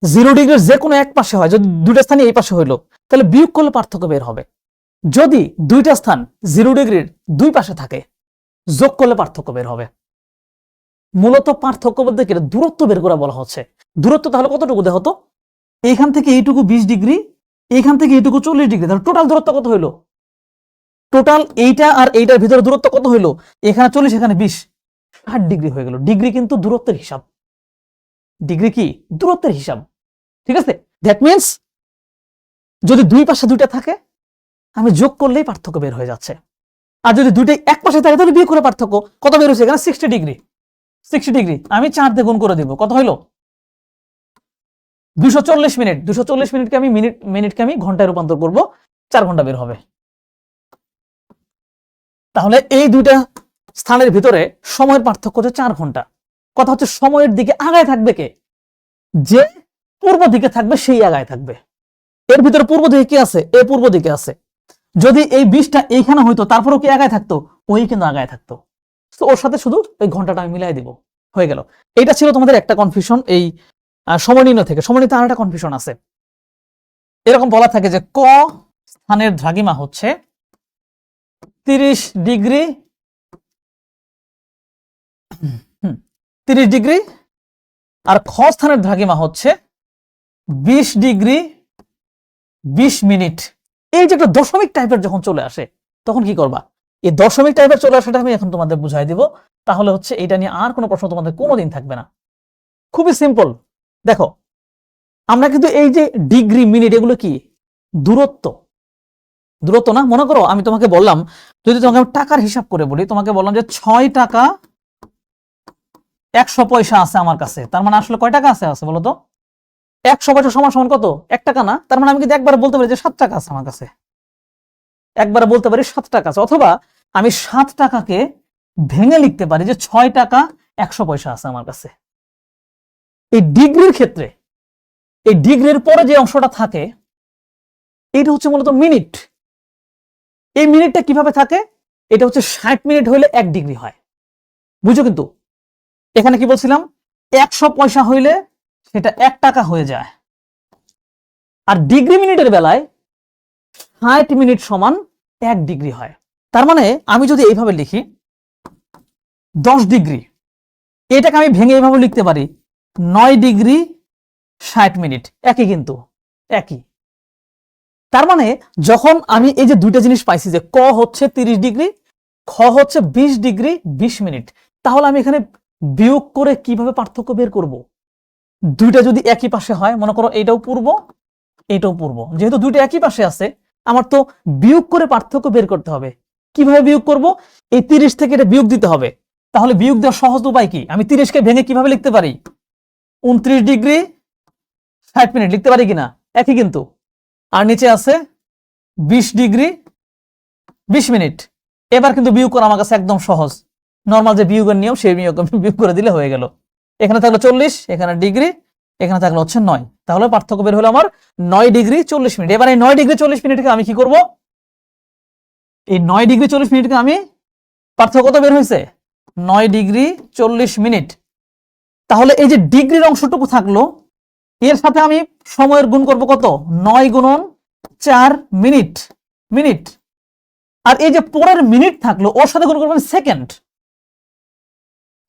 A: 0 ডিগ্রির যে কোনো এক পাশে হয়, যদি দুইটা স্থানই এই পাশে হইলো, তাহলে বিয়োগ করলে পার্থক্য বের হবে। যদি দুইটা স্থান 0 ডিগ্রির দুই পাশে থাকে, যোগ করলে পার্থক্য বের হবে। মূলত পার্থক্য বলতে গেলে দূরত্ব বের করা বলা হচ্ছে। দূরত্ব তাহলে কতটুকু দেখো তো, এইখান থেকে এইটুকু 20 ডিগ্রি, এইখান থেকে এইটুকু 40 ডিগ্রি, তাহলে টোটাল দূরত্ব কত হইলো? টোটাল এইটা আর এইটার ভিতরে দূরত্ব কত হইলো? এখানে 40, এখানে 20, 60 ডিগ্রি হয়ে গেল। ডিগ্রি কিন্তু দূরত্বের হিসাব, ডিগ্রি কি দূরত্বের হিসাব। ঠিক আছে, দ্যাট মিন্স যদি দুই পাশে দুইটা থাকে, আমি যোগ করলেই পার্থক্য বের হয়ে যাচ্ছে। আর যদি দুইটাই এক পাশে থাকে, তাহলে বিয়োগ করে পার্থক্য কত বের হচ্ছে? এখানে 60 ডিগ্রি, 60 ডিগ্রি আমি 4 দিয়ে গুণ করে দিব, কত হইলো? 240 মিনিট। 240 মিনিটকে আমি মিনিটকে আমি ঘন্টায় রূপান্তর করব, 4 ঘন্টা বের হবে। তাহলে এই দুইটা স্থানের ভিতরে সময়ের পার্থক্য হচ্ছে 4 ঘন্টা। কথা হচ্ছে সময়ের দিকে আগায় থাকবে কে? যে পূর্ব দিকে থাকবে সেই আগায় থাকবে। এর ভিতরে পূর্ব দিকে কি আছে? এ পূর্ব দিকে আছে। যদি এই 20টা এইখানে হইতো, তারপরেও কি আগায় থাকতো? ওই কিন্তু আগায় থাকতো। তো ওর সাথে শুধু ওই ঘন্টাটা আমি মিলাই দিব, হয়ে গেল। এটা ছিল তোমাদের একটা কনফিউশন। এই সময় নির্ণয় থেকে সময় নিতে আর একটা কনফিউশন আছে, এরকম বলা থাকে যে ক স্থানের দ্রাঘিমা হচ্ছে 30 ডিগ্রি 30 ডিগ্রি, আর খ স্থানের দ্রাঘিমা হচ্ছে 20 ডিগ্রি 20 মিনিট। এই যে একটা দশমিক টাইপের যখন চলে আসে, তখন কি করবা? এই দশমিক টাইপের চলে আসাটা আমি এখন তোমাদের বুঝাই দিব, তাহলে হচ্ছে এটা নিয়ে আর কোনো প্রশ্ন তোমাদের কোনোদিন থাকবে না। খুবই সিম্পল। দেখো, আমরা কিন্তু এই যে ডিগ্রি মিনিট, এগুলো কি দূরত্ব, দূরত্ব না? মনে করো আমি তোমাকে বললাম, যদি তোমাকে টাকার হিসাব করে বলি, তোমাকে বললাম যে 6 টাকা 100 পয়সা আছে আমার কাছে, তার মানে আসলে কয় টাকা আছে বলো তো? 100 পয়সা সমান সমান কত? 1 টাকা না? তার মানে আমি কিন্তু একবারে বলতে পারি যে 7 টাকা আছে আমার কাছে, একবারে বলতে পারি 7 টাকা আছে। অথবা আমি 7 টাকাকে ভেঙে লিখতে পারি যে 6 টাকা 100 পয়সা আছে আমার কাছে। এই ডিগ্রির ক্ষেত্রে এই ডিগ্রির পরে যে অংশটা থাকে, এটা হচ্ছে মূলত মিনিট। এই মিনিটটা কিভাবে থাকে? এটা হচ্ছে 60 মিনিট হইলে 1 ডিগ্রি হয়, বুঝো? কিন্তু এখানে কি বলছিলাম, 100 পয়সা হইলে সেটা 1 টাকা হয়ে যায়। আর ডিগ্রি মিনিটের বেলায় 60 মিনিট সমান 1 ডিগ্রি হয়। তার মানে আমি যদি এইভাবে লিখি 10 ডিগ্রি, এটাকে আমি ভেঙে এইভাবে লিখতে পারি 9 ডিগ্রি 60 মিনিট, একই কিন্তু একই। তার মানে যখন আমি এই যে দুইটা জিনিস পাইছি, যে ক হচ্ছে 30 ডিগ্রি, খ হচ্ছে 20 ডিগ্রি 20 মিনিট, তাহলে আমি এখানে বিয়োগ করে কিভাবে পার্থক্য বের করব? দুইটা যদি একই পাশে হয়, মনে করো এইটাও পূর্ব এইটাও পূর্ব, যেহেতু দুইটা একই পাশে আছে আমার তো বিয়োগ করে পার্থক্য বের করতে হবে। কিভাবে বিয়োগ করব? এই 30 থেকে এটা বিয়োগ দিতে হবে। তাহলে বিয়োগ দেওয়ার সহজ উপায় কি? আমি 30কে ভেঙে কিভাবে লিখতে পারি? 29 ডিগ্রি 60 মিনিট লিখতে পারি কিনা? একই কিন্তু। আর নিচে আছে 20 ডিগ্রি 20 মিনিট। এবার কিন্তু বিয়োগ করা আমার কাছে একদম সহজ। নর্মাল যে বিয়োগের নিয়ম সেই বিয়োগ করে দিলে হয়ে গেল। এখানে থাকলো 40, এখানে ডিগ্রি, এখানে থাকলো হচ্ছে 9। তাহলে পার্থক্য বের হলো আমার 9 ডিগ্রি 40 মিনিট। এবার এই 9 ডিগ্রি 40 মিনিটকে আমি কি করব? এই 9 ডিগ্রি 40 মিনিটকে আমি পার্থক্য কত বের হয়েছে? 9 ডিগ্রি 40 মিনিট। তাহলে এই যে ডিগ্রির অংশটুকু থাকলো, এর সাথে আমি সময়ের গুণ করব কত? 9 গুণন 4 মিনিট মিনিট। আর এই যে পরের মিনিট থাকলো ওর সাথে গুণ করবো আমি সেকেন্ড।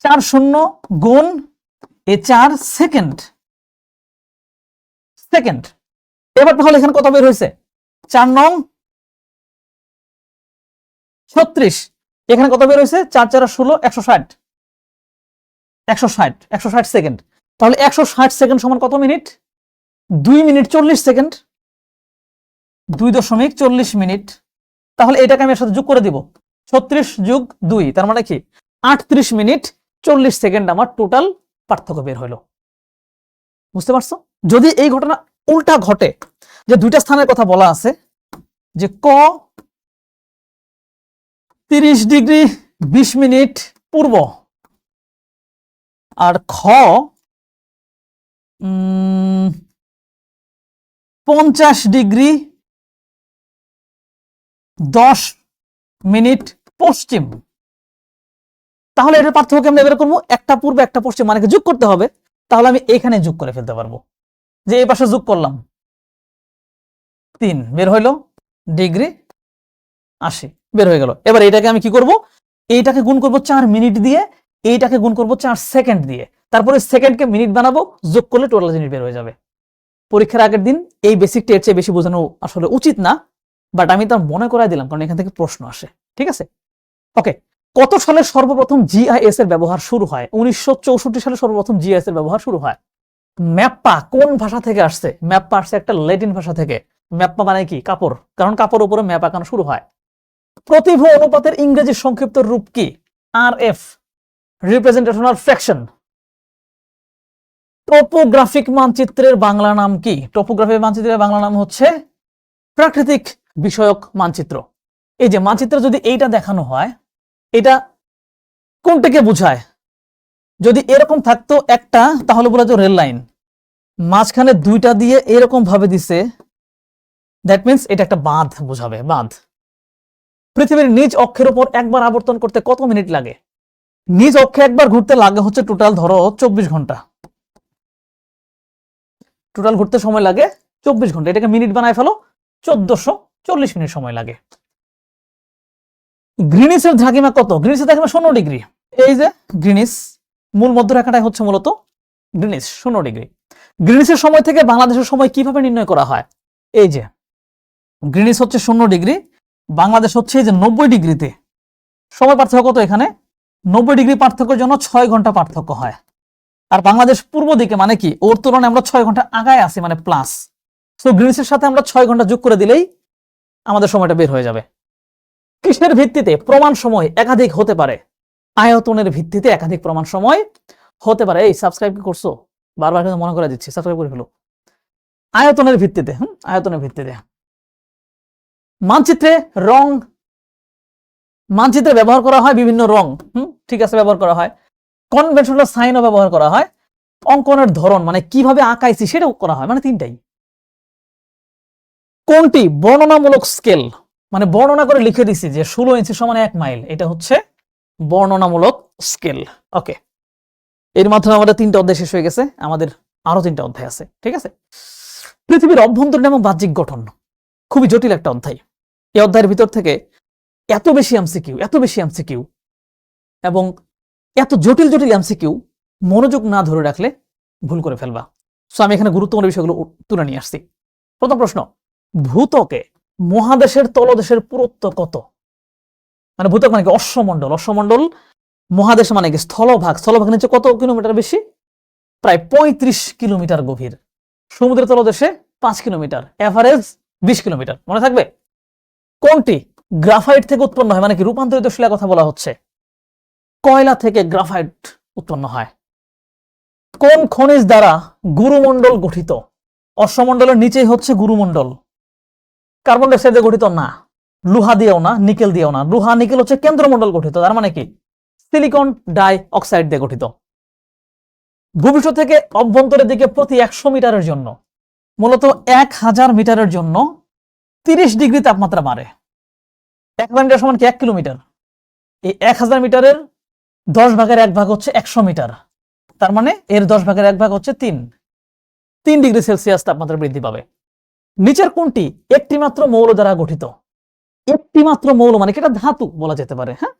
A: 4 শূন্য গুণ 4 সেকেন্ড সেকেন্ড। এবার তাহলে এখানে কত বের হয়েছে? 4 নং 36। এখানে কত বের হয়েছে? 4 4 16 160 160 160 সেকেন্ড। তাহলে 160 সেকেন্ড সমান কত মিনিট? 2 minute 40 second. 2.40 মিনিট। তাহলে এটাকে আমি এর সাথে যোগ করে দিব। 36 যোগ 2 তার মানে কি 38 মিনিট 40 সেকেন্ড আমার টোটাল পার্থক্য বের হলো। বুঝতে পারছো? যদি এই ঘটনা উল্টা ঘটে, যে দুইটা স্থানের কথা বলা আছে, যে ক 30 ডিগ্রি 20 মিনিট পূর্ব আর খ 50 ডিগ্রি 10 মিনিট পশ্চিম, তাহলে এটার পার্থক্য আমরা বের করবো। একটা পূর্ব একটা পশ্চিম, মানে যোগ করতে হবে। তাহলে আমি এখানে যোগ করে ফেলতে পারবো, যে এই পাশে যোগ করলাম 3 বের হইলো ডিগ্রি 80 বের হয়ে গেল। এবার এটাকে আমি কি করব? এইটাকে গুণ করব 4 মিনিট দিয়ে, এইটাকে গুণ করব 4 সেকেন্ড দিয়ে, তারপরে সেকেন্ডকে মিনিট বানাবো, যোগ করলে টোটাল জিনিস বের হয়ে যাবে। পরীক্ষার আগের দিন এই বেসিকটা এর চেয়ে বেশি বোঝানো আসলে উচিত না, বাট আমি তার মনে করাই দিলাম কারণ এখান থেকে প্রশ্ন আসে। ঠিক আছে, ওকে। কত সালে সর্বপ্রথম জিআইএস এর ব্যবহার শুরু হয়? 1964 সালে সর্বপ্রথম জিআইএস এর ব্যবহার শুরু হয়। ম্যাপ্পা কোন ভাষা থেকে আসছে? ম্যাপ্পা আসছে একটা ল্যাটিন ভাষা থেকে। ম্যাপ্পা মানে কি? কাপড়, কারণ কাপড়ের উপরে ম্যাপ আঁকানো শুরু হয়। প্রতিভ অনুপাতের ইংরেজি সংক্ষিপ্ত রূপ কি? RF, রিপ্রেজেন্টেশনাল fraction. টোপোগ্রাফিক মানচিত্রের বাংলা নাম কি? টোপোগ্রাফিক মানচিত্রের বাংলা নাম হচ্ছে প্রাকৃতিক বিষয়ক মানচিত্র। এই যে মানচিত্র যদি এইটা দেখানো হয়, এটা কোনটাকে বোঝায়? যদি এরকম থাকতো একটা, তাহলে বলা যেত রেল লাইন। মাঝখানে দুইটা দিয়ে এরকম ভাবে দিছে, দ্যাট মিন্স এটা একটা বাঁধ বোঝাবে, বাঁধ। পৃথিবীর নিজ অক্ষের উপর একবার আবর্তন করতে কত মিনিট লাগে? নিজ অক্ষে একবার ঘুরতে লাগে হচ্ছে টোটাল ধরো 24 ঘন্টা। টোটাল ঘুরতে সময় লাগে 24 ঘন্টা। এটাকে মিনিট বানায় ফেলো, 1440 মিনিট সময় লাগে। গ্রিনিসের দ্রাঘিমা কত? গ্রিনিসের দ্রাঘিমা 0 ডিগ্রি। এই যে গ্রিনিস, মূল মধ্যরেখাটাই হচ্ছে মূলত গ্রিনিস, 0 ডিগ্রি। গ্রিনিসের সময় থেকে বাংলাদেশের সময় কিভাবে নির্ণয় করা হয়? এই যে গ্রিনিস হচ্ছে 0 ডিগ্রি, বাংলাদেশ হচ্ছে এই যে 90 ডিগ্রিতে। সময় পার্থক্য কত? এখানে 90 ডিগ্রি পার্থক্যের জন্য 6 ঘন্টা পার্থক্য হয়। আর বাংলাদেশ পূর্ব দিকে, মানে কি ওর তুলনায় আমরা 6 ঘন্টা আগায় আছি, মানে প্লাস। সো গ্রিনিসের সাথে আমরা 6 ঘন্টা যোগ করে দিলেই আমাদের সময়টা বের হয়ে যাবে। কিসের ভিত্তিতে প্রমাণ সময় একাধিক হতে পারে? আয়তনের ভিত্তিতে একাধিক প্রমাণ সময় হতে পারে। এই সাবস্ক্রাইব কি করছো? বারবার কিন্তু মনে করে দিচ্ছি, সাবস্ক্রাইব করে ফেলো। আয়তনের ভিত্তিতে, আয়তনের ভিত্তিতে। মানচিত্রে রং, মানচিত্রে ব্যবহার করা হয় বিভিন্ন রং, ঠিক আছে, ব্যবহার করা হয়। কনভেনশনাল সাইনও ব্যবহার করা হয়। অঙ্কনের ধরন, মানে কিভাবে আঁকাইছি সেটাও করা হয়, মানে তিনটাই। কোনটি বর্ণনামূলক স্কেল? মানে বর্ণনা করে লিখে দিছি যে 16 ইঞ্চি সমান 1 মাইল, এটা হচ্ছে বর্ণনামূলক স্কেল। ওকে, এর মাধ্যমে আমাদের 3টা অধ্যায় শেষ হয়ে গেছে, আমাদের আরো 3টা অধ্যায় আছে। ঠিক আছে, পৃথিবীর অভ্যন্তরীণ এবং বাহ্যিক গঠন খুবই জটিল একটা অধ্যায়। এই অধ্যায়ের ভিতর থেকে এত বেশি এমসিকিউ এবং এত জটিল জটিল এমসিকিউ মনোযোগ না ধরে রাখলে ভুল করে ফেলবা। সো আমি এখানে গুরুত্বপূর্ণ বিষয়গুলো তুলে নিয়ে আসছি। প্রথম প্রশ্ন, ভূত্বকে মহাদেশের তলদেশের পুরুত্ব কত? মানে ভূত্বক মানে কি? অশ্বমণ্ডল। অশ্বমণ্ডল মহাদেশ মানে কি? স্থলভাগ। স্থলভাগ নিচে কত কিলোমিটার বেশি? প্রায় 35 কিলোমিটার গভীর, সমুদ্রের তলদেশে 5 কিলোমিটার, এভারেজ 20 কিলোমিটার। মনে থাকবে? কোনটি গ্রাফাইট থেকে উৎপন্ন হয়, মানে কি রূপান্তরিত শিলার কথা বলা হচ্ছে, কয়লা থেকে গ্রাফাইট উৎপন্ন হয়। কোন খনিজ দ্বারা গুরুমণ্ডল গঠিত? অশ্বমণ্ডলের নিচেই হচ্ছে গুরুমণ্ডল। কার্বন ডাই অক্সাইড দিয়ে গঠিত না, লোহা দিয়েও না, নিকেল দিয়েও না। লোহা নিকেল হচ্ছে কেন্দ্রমণ্ডল গঠিত, তার মানে কি সিলিকন ডাই অক্সাইড দিয়ে গঠিত। ভূপৃষ্ঠ থেকে অভ্যন্তরের দিকে প্রতি 100 মিটারের জন্য, মূলত 1000 মিটারের জন্য 30 ডিগ্রি তাপমাত্রা বাড়ে। 1000 মিটার সমান কি 1 কিলোমিটার? এই 1000 মিটারের 10 ভাগের 1 ভাগ হচ্ছে 100 মিটার, তার মানে এর 10 ভাগের 1 ভাগ হচ্ছে 3 ডিগ্রি সেলসিয়াস তাপমাত্রা বৃদ্ধি পাবে। নিচের কোনটি একটি মাত্র মৌল দ্বারা গঠিত? একটি মাত্র মৌল মানে কি এটা ধাতু বলা যেতে পারে। হ্যাঁ,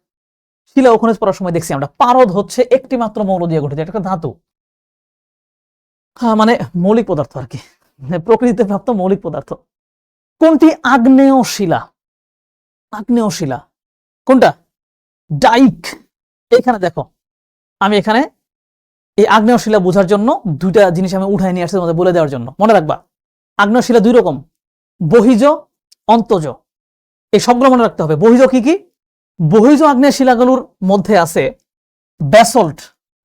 A: শিলা ও খনিজ পড়ার সময় দেখছি আমরা, পারদ হচ্ছে একটি মাত্র মৌল দিয়ে গঠিত, এটা একটা ধাতু। হ্যাঁ, মানে মৌলিক পদার্থ আর কি, প্রকৃতিতে প্রাপ্ত মৌলিক পদার্থ। কোনটি আগ্নেয় শিলা? আগ্নেয় শিলা কোনটা? ডাইক। এখানে দেখো, আমি এখানে এই আগ্নেয় শিলা বোঝার জন্য দুইটা জিনিস আমি উঠাই নিয়ে আসছি তোমাদের বলে দেওয়ার জন্য। মনে রাখবা, আগ্নেয় শিলা দুই রকম, বহিজ, অন্তজ। এই সবগুলো মনে রাখতে হবে। বহিজ কি কি? বহিজ আগ্নেয় শিলাগুলোর মধ্যে আছে ব্যাসল্ট,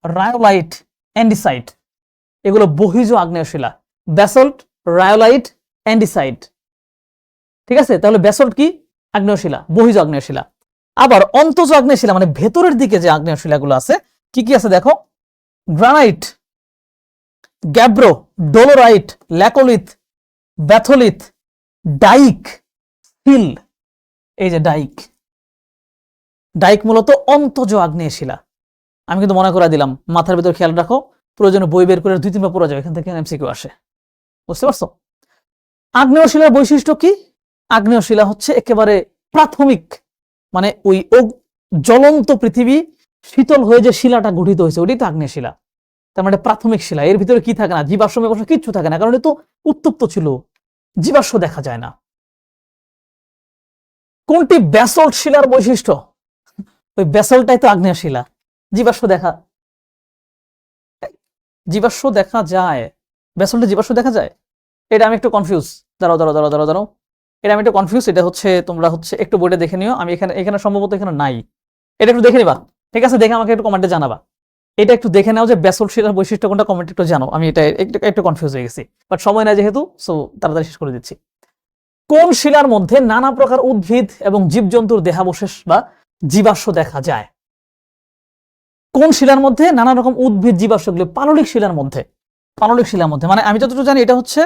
A: রায়োলাইট, অ্যান্ডিসাইট। এগুলো বহিজ আগ্নেয় শিলা, ব্যাসল্ট, রায়োলাইট, অ্যান্ডিসাইট। ঠিক আছে, তাহলে ব্যাসল্ট কি? আগ্নেয় শিলা, বহিজ আগ্নেয় শিলা। আবার অন্তজ আগ্নেয় শিলা মানে ভেতরের দিকে যে আগ্নেয় শিলাগুলো আছে, কি কি আছে দেখো, গ্রানাইট, গ্যাব্রো, ডোলোরাইট, ল্যাকোলিথ, ব্যাথোলিথ, ডাইক, সিল। এই যে ডাইক, ডাইক মূলত অন্তজ আগ্নেয় শিলা। আমি কিন্তু মনে করে দিলাম, মাথার ভিতর খেয়াল রাখো, প্রয়োজনে বই বের করে 2-3 বার পড়া যাবে, এখান থেকে এমসিকিউ আসে। বুঝতে পারছো? আগ্নেয় শিলার বৈশিষ্ট্য কি? আগ্নেয় শিলা হচ্ছে একেবারে প্রাথমিক, মানে ওই জ্বলন্ত পৃথিবী শীতল হয়ে যে শিলাটা গঠিত হয়েছে ওইটাই তো আগ্নেয় শিলা। তার মানে প্রাথমিক শিলা। এর ভিতরে কি থাকে না? জীবাশ্ম কিচ্ছু থাকে না, কারণ এটা তো উত্তপ্ত ছিল, জীবাশ্ম দেখা যায় না। কোনটি ব্যাসল্ট শিলার বৈশিষ্ট্য? ওই ব্যাসল্টটাই তো আগ্নেয় শিলা, জীবাশ্ম দেখা যায়। ব্যাসল্টে জীবাশ্ম দেখা যায়? এটা আমি একটু কনফিউজ। দাঁড়াও, এটা আমি একটু কনফিউজ। এটা হচ্ছে তোমরা হচ্ছে একটু বইটা দেখে নিও। আমি এখানে সম্ভবত এখানে নাই, এটা একটু দেখে নিবা। ঠিক আছে, দেখে আমাকে একটু কমেন্টে জানাবা। এটা একটু দেখে নাও যে ব্যাসল্ট শিলার বৈশিষ্ট্য কোনটা, কমেন্টে একটু জানো। আমি এটা একটু কনফিউজ হয়ে গেছি, বাট সময় নাই যেহেতু, সো তাড়াতাড়ি শেষ করে দিচ্ছি। কোন শিলার মধ্যে নানা প্রকার উদ্ভিদ এবং জীবজন্তুর দেহাবশেষ বা জীবাশ্ম দেখা যায়? কোন শিলার মধ্যে নানা রকম উদ্ভিদ জীবাশ্মগুলো? পাললিক শিলার মধ্যে। পাললিক শিলার মধ্যে মানে আমি যতটুকু জানি এটা হচ্ছে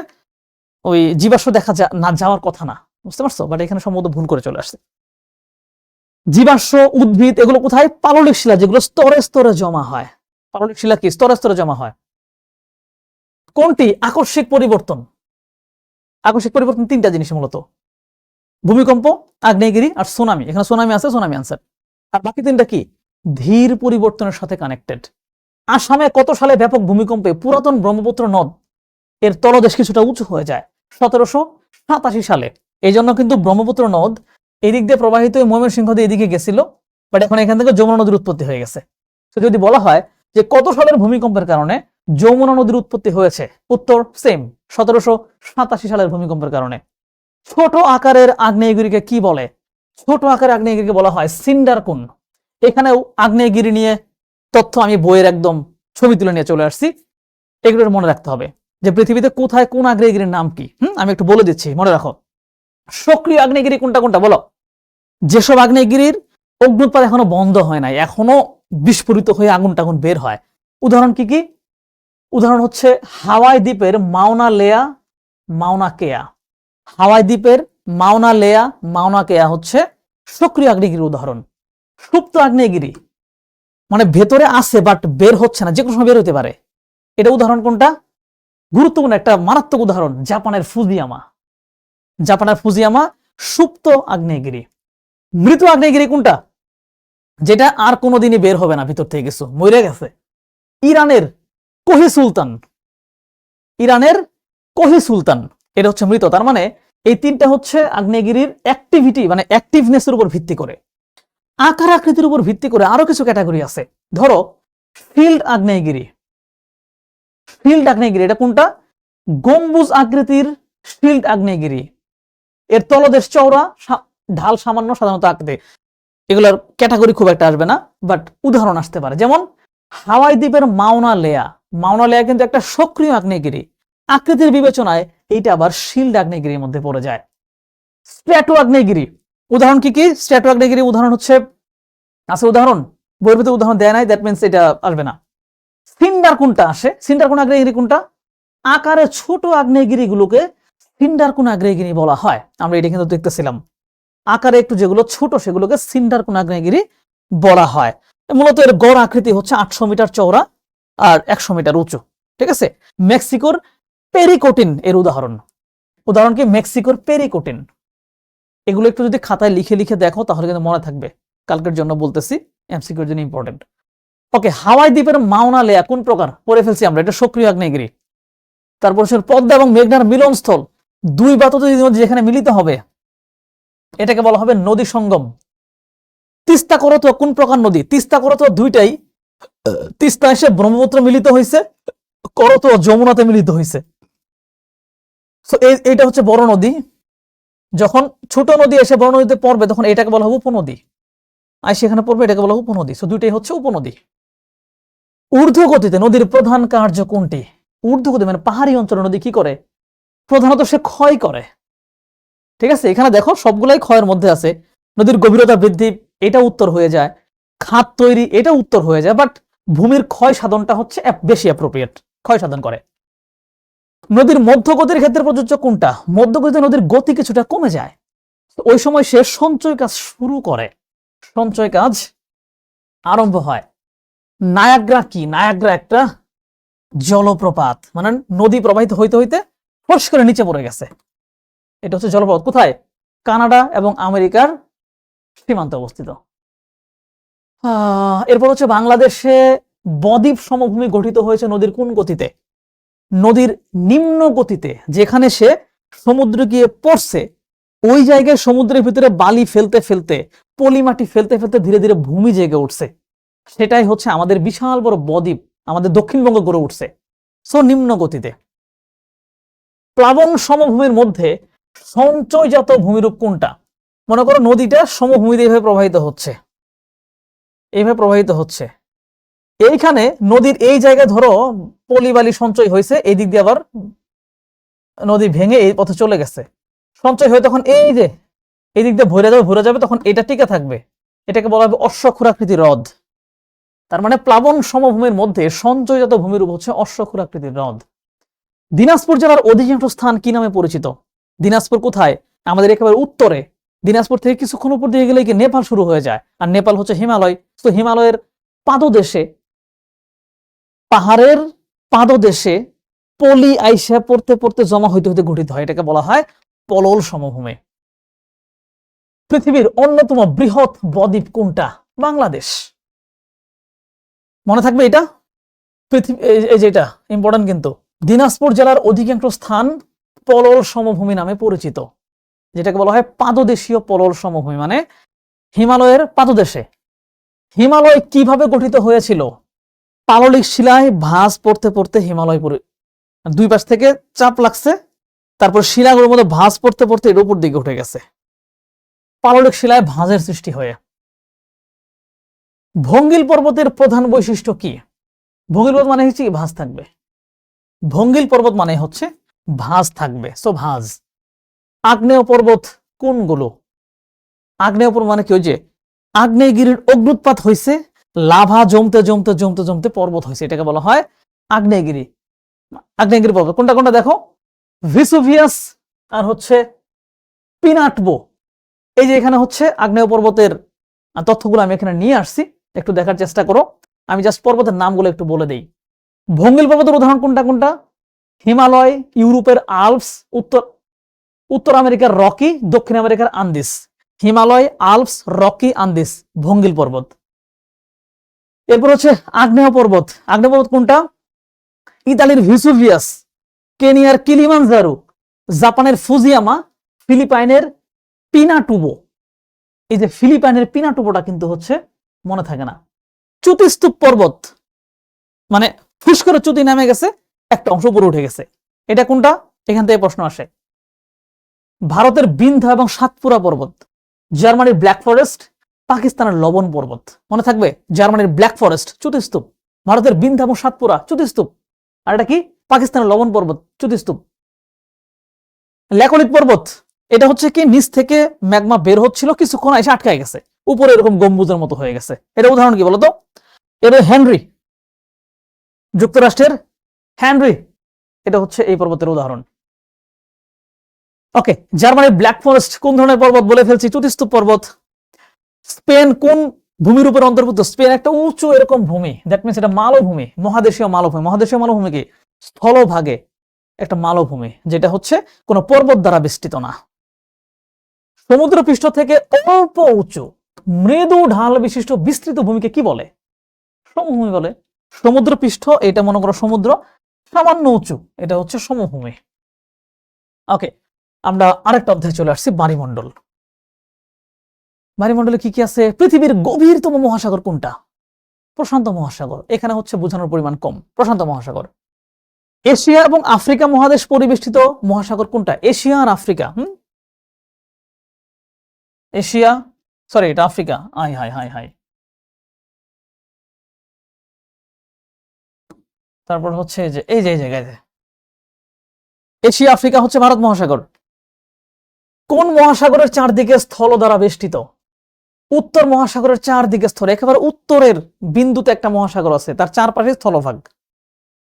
A: ওই জীবাশ্ম দেখা না যাওয়ার কথা না, বুঝতে পারছো? বাট এখানে সম্ভবত ভুল করে চলে আসছে। জীবাশ্ম, উদ্ভিদ এগুলো কোথায়? পাললিক শিলা, যেগুলো স্তরে স্তরে জমা হয়। পাললিক শিলা কি স্তরে স্তরে জমা হয়। কোনটি আকস্মিক পরিবর্তন? আকস্মিক পরিবর্তন 3টা জিনিস মূলত, ভূমিকম্প, আগ্নেয়গিরি আর সুনামি। এখানে সুনামি আছে, সুনামি আনসার। আর বাকি 3টা কি? ধীর পরিবর্তনের সাথে কানেক্টেড। আসামে কত সালে ব্যাপক ভূমিকম্পে পুরাতন ব্রহ্মপুত্র নদ এর তলদেশ কিছুটা উঁচু হয়ে যায়? 1787 সালে। এই জন্য কিন্তু ব্রহ্মপুত্র নদ এদিক দিয়ে প্রবাহিত হয়ে ময়মনসিংহ দিয়ে এদিকে গেছিল, বাট এখন এখান থেকে যমুনা নদীর উৎপত্তি হয়ে গেছে। তো যদি বলা হয় যে কত সালের ভূমিকম্পের কারণে যমুনা নদীর উৎপত্তি হয়েছে, উত্তর সেম, 1787 সালের ভূমিকম্পের কারণে। ছোট আকারের আগ্নেয়গিরিকে কি বলে? ছোট আকারের আগ্নেয়গিরিকে বলা হয় সিন্ডার কোন। এখানেও আগ্নেয়গিরি নিয়ে তথ্য আমি বইয়ের একদম ছবি তুলে নিয়ে চলে আসছি। এগুলো মনে রাখতে হবে যে পৃথিবীতে কোথায় কোন আগ্নেয়গিরির নাম কি। আমি একটু বলে দিচ্ছি, মনে রাখো। সক্রিয় আগ্নেয়গিরি কোনটা কোনটা বলো? যেসব আগ্নেয়গিরির অগ্নুৎপাত এখনো বন্ধ হয় নাই, এখনো বিস্ফোরিত হয়ে আগুন টাগুন বের হয়। উদাহরণ কি কি? উদাহরণ হচ্ছে হাওয়াই দ্বীপের মাউনা লেয়া, মাউনা কেয়া। হাওয়াই দ্বীপের মাউনা লেয়া, মাউনা কেয়া হচ্ছে সক্রিয় আগ্নেয়গিরির উদাহরণ। সুপ্ত আগ্নেয়গিরি মানে ভেতরে আছে বাট বের হচ্ছে না, যে কোনো সময় বের হতে পারে। এটা উদাহরণ কোনটা? গুরুত্বপূর্ণ একটা মারাত্মক উদাহরণ, জাপানের ফুজিয়ামা। জাপানের ফুজিয়ামা সুপ্ত আগ্নেয়গিরি। মৃত আগ্নেয়গিরি কোনটা? যেটা আর কোনোদিনই বের হবে না, ভিতর থেকে কিছু মরে গেছে। ইরানের কোহি সুলতান। ইরানের কোহি সুলতান, এটা হচ্ছে মৃত। তার মানে এই 3টা হচ্ছে আগ্নেয়গিরির অ্যাক্টিভিটি মানে অ্যাক্টিভনেসের উপর ভিত্তি করে। আকার আকৃতির উপর ভিত্তি করে আরো কিছু ক্যাটাগরি আছে। ধরো ফিল্ড আগ্নেয়গিরি। শিল্ড আগ্নেয়গিরি, এটা কোনটা? গম্বুজ আকৃতির শিল্ড আগ্নেয়গিরি। এর তলদেশ চওড়া, ঢাল সামান্য, সাধারণত আকৃতি। এগুলোর ক্যাটাগরি খুব একটা আসবে না, বাট উদাহরণ আসতে পারে। যেমন হাওয়াই দ্বীপের মাওনা লেয়া। মাওনা লেয়া কিন্তু একটা সক্রিয় আগ্নেয়গিরি, আকৃতির বিবেচনায় এইটা আবার শিল্ড আগ্নেয়গিরির মধ্যে পড়ে যায়। স্ট্র্যাটো আগ্নেয়গিরি, উদাহরণ কি কি? স্ট্র্যাটো আগ্নেয়গিরি উদাহরণ হচ্ছে, আছে উদাহরণ, বইয়ের ভিতরে উদাহরণ দেয় নাই, দ্যাট মিনস এটা আসবে না। সিন্ডার কোনটা আসে? সিন্ডার কোন আগ্নেয়গিরি কোনটা? আকারে ছোট আগ্নেয়গিরিগুলোকে সিন্ডার কোন আগ্নেয়গিরি বলা হয়। আমরা এটা কিন্তু দেখতেছিলাম, আকারে একটু যেগুলো ছোট সেগুলোকে সিন্ডার কোন আগ্নেয়গিরি বলা হয়। মূলত এর গড় আকৃতি হচ্ছে 800 মিটার চওড়া আর 100 মিটার উঁচু। ঠিক আছে। মেক্সিকোর পেরিকোটিন এর উদাহরণ। উদাহরণ কি? মেক্সিকোর পেরিকোটিন। এগুলো একটু যদি খাতায় লিখে লিখে দেখো তাহলে কিন্তু মনে থাকবে, কালকের জন্য বলতেছি, এমসিকিউর জন্য ইম্পর্টেন্ট। ওকে, হাওয়াই দ্বীপের মাওনা লেয়া কোন প্রকার? পড়ে ফেলছি আমরা, এটা সক্রিয় আগ্নেয়গিরি। তারপর পদ্মা এবং মেঘনার মিলনস্থল, দুই বাতু যেখানে মিলিত হবে এটাকে বলা হবে নদী সঙ্গম। তিস্তা করতোয়া কোন প্রকার নদী? তিস্তা করতোয়া দুইটাই। তিস্তা এসে ব্রহ্মপুত্র মিলিত হয়েছে, করতোয়া যমুনাতে মিলিত হয়েছে। এইটা হচ্ছে বড় নদী। যখন ছোট নদী এসে বড় নদীতে পড়বে তখন এটাকে বলা হবে উপনদী, আর সেখানে পড়বে এটাকে বলা হবে উপনদী। দুইটাই হচ্ছে উপনদী। ঊর্ধ্বগতিতে নদীর প্রধান কার্য কোনটি? ঊর্ধ্বগতি মানে পাহাড়ি অঞ্চলে নদী কি করে? প্রধানত সে ক্ষয় করে। ঠিক আছে, এখানে দেখো সবগুলাই ক্ষয়ের মধ্যে আছে। নদীর গভীরতা বৃদ্ধি, এটা উত্তর হয়ে যায়। খাত তৈরি, এটা উত্তর হয়ে যায়। বাট ভূমির ক্ষয় সাধনটা হচ্ছে বেশি অ্যাপ্রোপ্রিয়েট, ক্ষয় সাধন করে। নদীর মধ্যগতির ক্ষেত্রে প্রযোজ্য কোনটা? মধ্যগতিতে নদীর গতি কিছুটা কমে যায়, ওই সময় সে সঞ্চয় কাজ শুরু করে, সঞ্চয় কাজ আরম্ভ হয়। নায়াগ্রা কি? নায়াগ্রা একটা জলপ্রপাত, মানে নদী প্রবাহিত হইতে হইতে ফোর্স করে নিচে পড়ে গেছে। এটা হচ্ছে জলপ্রপাত। কোথায়? কানাডা এবং আমেরিকার সীমান্তে অবস্থিত। এরপর হচ্ছে বাংলাদেশে বদ্বীপ সমভূমি গঠিত হয়েছে নদীর কোন গতিতে? নদীর নিম্ন গতিতে। যেখানে সে সমুদ্রে গিয়ে পড়ছে ওই জায়গায় সমুদ্রের ভিতরে বালি ফেলতে ফেলতে, পলিমাটি ফেলতে ফেলতে ধীরে ধীরে ভূমি জেগে উঠছে। সেটাই হচ্ছে আমাদের বিশাল বড় বদ্বীপ, আমাদের দক্ষিণবঙ্গ গড়ে উঠছে। সো নিম্ন গতিতে। প্লাবন সমভূমির মধ্যে সঞ্চয়জাত ভূমিরূপ কোনটা? মনে করো নদীটা সমভূমিতে এইভাবে প্রবাহিত হচ্ছে, এইভাবে প্রবাহিত হচ্ছে। এইখানে নদীর এই জায়গায় ধরো পলিবালি সঞ্চয় হয়েছে, এই দিক দিয়ে আবার নদী ভেঙে এই পথে চলে গেছে, সঞ্চয় হয়ে তখন এই যে এই দিক দিয়ে ভরে যাবে, তখন এটা টিকে থাকবে। এটাকে বলা হবে অশ্বক্ষুরাকৃতি হ্রদ। তার মানে প্লাবন সমভূমির মধ্যে সঞ্চয়জাত ভূমিরূপ হচ্ছে অশ্বক্ষুরাকৃতির হ্রদ। দিনাজপুর জেলার অধিকাংশ স্থান কি নামে পরিচিত? দিনাজপুর কোথায়? আমাদের একেবারে উত্তরে। দিনাজপুর থেকে কিছুক্ষণ উপর দিয়ে গেলে কি নেপাল শুরু হয়ে যায়, আর নেপাল হচ্ছে হিমালয়। তো হিমালয়ের পাদদেশে, পাহাড়ের পাদদেশে পলি আইসা পড়তে পড়তে জমা হইতে হইতে গঠিত হয়, এটাকে বলা হয় পলল সমভূমি। পৃথিবীর অন্যতম বৃহৎ বদ্বীপ কোনটা? বাংলাদেশ। মনে থাকবে এটা, পৃথিবী এই যেটা ইম্পর্টেন্ট কিন্তু। দিনাজপুর জেলার অধিকাংশ স্থান পলল সমভূমি নামে পরিচিত, যেটাকে বলা হয় পাদদেশীয় পলল সমভূমি, মানে হিমালয়ের পাদদেশে। হিমালয় কিভাবে গঠিত হয়েছিল? পাললিক শিলায় ভাঁজ পড়তে পড়তে হিমালয় দুই পাশ থেকে চাপ লাগছে, তারপর শিলাগুলোর মধ্যে ভাঁজ পড়তে পড়তে এর উপর দিকে উঠে গেছে, পাললিক শিলায় ভাঁজের সৃষ্টি হয়ে। ভঙ্গিল পর্বতের প্রধান বৈশিষ্ট্য কি? ভঙ্গিল পর্বত মানে হচ্ছে ভাঁজ থাকবে। ভঙ্গিল পর্বত মানে হচ্ছে ভাঁজ থাকবে, সো ভাঁজ। আগ্নেয় পর্বত কোনগুলো? আগ্নেয় পর্বত মানে কি? ওই যে আগ্নেয়গিরির অগ্নুৎপাত হয়েছে, লাভা জমতে জমতে জমতে জমতে পর্বত হয়েছে, এটাকে বলা হয় আগ্নেয়গিরি। আগ্নেয়গিরি পর্বত কোনটা কোনটা দেখো, ভিসুভিয়াস আর হচ্ছে পিনাটবো। এই যে এখানে হচ্ছে আগ্নেয় পর্বতের তথ্যগুলো আমি এখানে নিয়ে আসছি, একটু দেখার চেষ্টা করো। আমি জাস্ট পর্বতের নামগুলো একটু বলে দেই। ভঙ্গিল পর্বতের উদাহরণ কোনটা কোনটা? হিমালয়, ইউরোপের আল্পস, উত্তর আমেরিকার রকি, দক্ষিণ আমেরিকার Andes. Himalaya, Alps, Rocky, Andes, ভঙ্গিল পর্বত। এরপর হচ্ছে আগ্নেয় পর্বত। আগ্নেয় পর্বত কোনটা? ইতালির ভিসুভিয়াস, কেনিয়ার কিলিমানজারো, জাপানের ফুজিয়ামা, ফিলিপাইনের পিনাটুবো। এই যে ফিলিপাইনের পিনাটুবোটা কিন্তু হচ্ছে মনে থাকে না। চ্যুতিস্তূপ পর্বত মানে ফুস করে চ্যুতি নামে গেছে, একটা অংশ উপরে উঠে গেছে। এটা কোনটা? এখান থেকে প্রশ্ন আসে। ভারতের বিন্ধ্যা এবং সাতপুরা পর্বত, জার্মানির ব্ল্যাক ফরেস্ট, পাকিস্তানের লবণ পর্বত। মনে থাকবে, জার্মানির ব্ল্যাক ফরেস্ট চ্যুতিস্তূপ, ভারতের বিন্ধ্যা এবং সাতপুরা চ্যুতিস্তূপ, আর এটা কি? পাকিস্তানের লবণ পর্বত চ্যুতিস্তূপ। ল্যাকোলিক পর্বত, এটা হচ্ছে কি নিচ থেকে ম্যাগমা বের হচ্ছিল, কিছুক্ষণ এসে আটকায় গেছে, উপরে এরকম গম্বুজের মতো হয়ে গেছে। এটা উদাহরণ কি বলতো? এবার হেনরি, যুক্তরাষ্ট্রের হেনরি, এটা হচ্ছে এই পর্বতের উদাহরণ। ওকে, জার্মানির ব্ল্যাক ফরেস্ট কোন ধরনের পর্বত? বলে ফেলছি, চ্যুতিস্তূপ পর্বত। স্পেন কোন ভূমির উপর অন্তর্ভুক্ত? স্পেন একটা উঁচু এরকম ভূমি, দ্যাট মিনস এটা মালভূমি, মহাদেশীয় মালভূমি। মহাদেশীয় মালভূমি কি? স্থলভাগে একটা মালভূমি, যেটা হচ্ছে কোনো পর্বত দ্বারা বেষ্টিত না। সমুদ্রপৃষ্ঠ থেকে অল্প উঁচু মৃদু ঢাল বিশিষ্ট বিস্তৃত ভূমিকে কি বলে? সমভূমি বলে। সমুদ্রপৃষ্ঠ, এটা মনে করো সমুদ্র, সামান্য উঁচু, এটা হচ্ছে সমভূমি। ওকে, আমরা আরেকটা অধ্যায় চলে আসছি, বায়ুমণ্ডল। বায়ুমণ্ডলে কি কি আছে? পৃথিবীর গভীরতম মহাসাগর কোনটা? প্রশান্ত মহাসাগর। এখানে হচ্ছে বোঝানোর পরিমাণ কম। প্রশান্ত মহাসাগর। এশিয়া এবং আফ্রিকা মহাদেশ পরিবেষ্টিত মহাসাগর কোনটা? এশিয়া আর আফ্রিকা। এশিয়া, সরি এটা Africa. High high high high. তারপর হচ্ছে যে এই জায়গায় এশিয়া আফ্রিকা হচ্ছে ভারত মহাসাগর। কোন মহাসাগরের চারদিকে স্থল দ্বারা বেষ্টিত? উত্তর মহাসাগরের চারদিকে স্থল, একেবারে উত্তরের বিন্দুতে একটা মহাসাগর আছে, তার চারপাশে স্থলভাগ।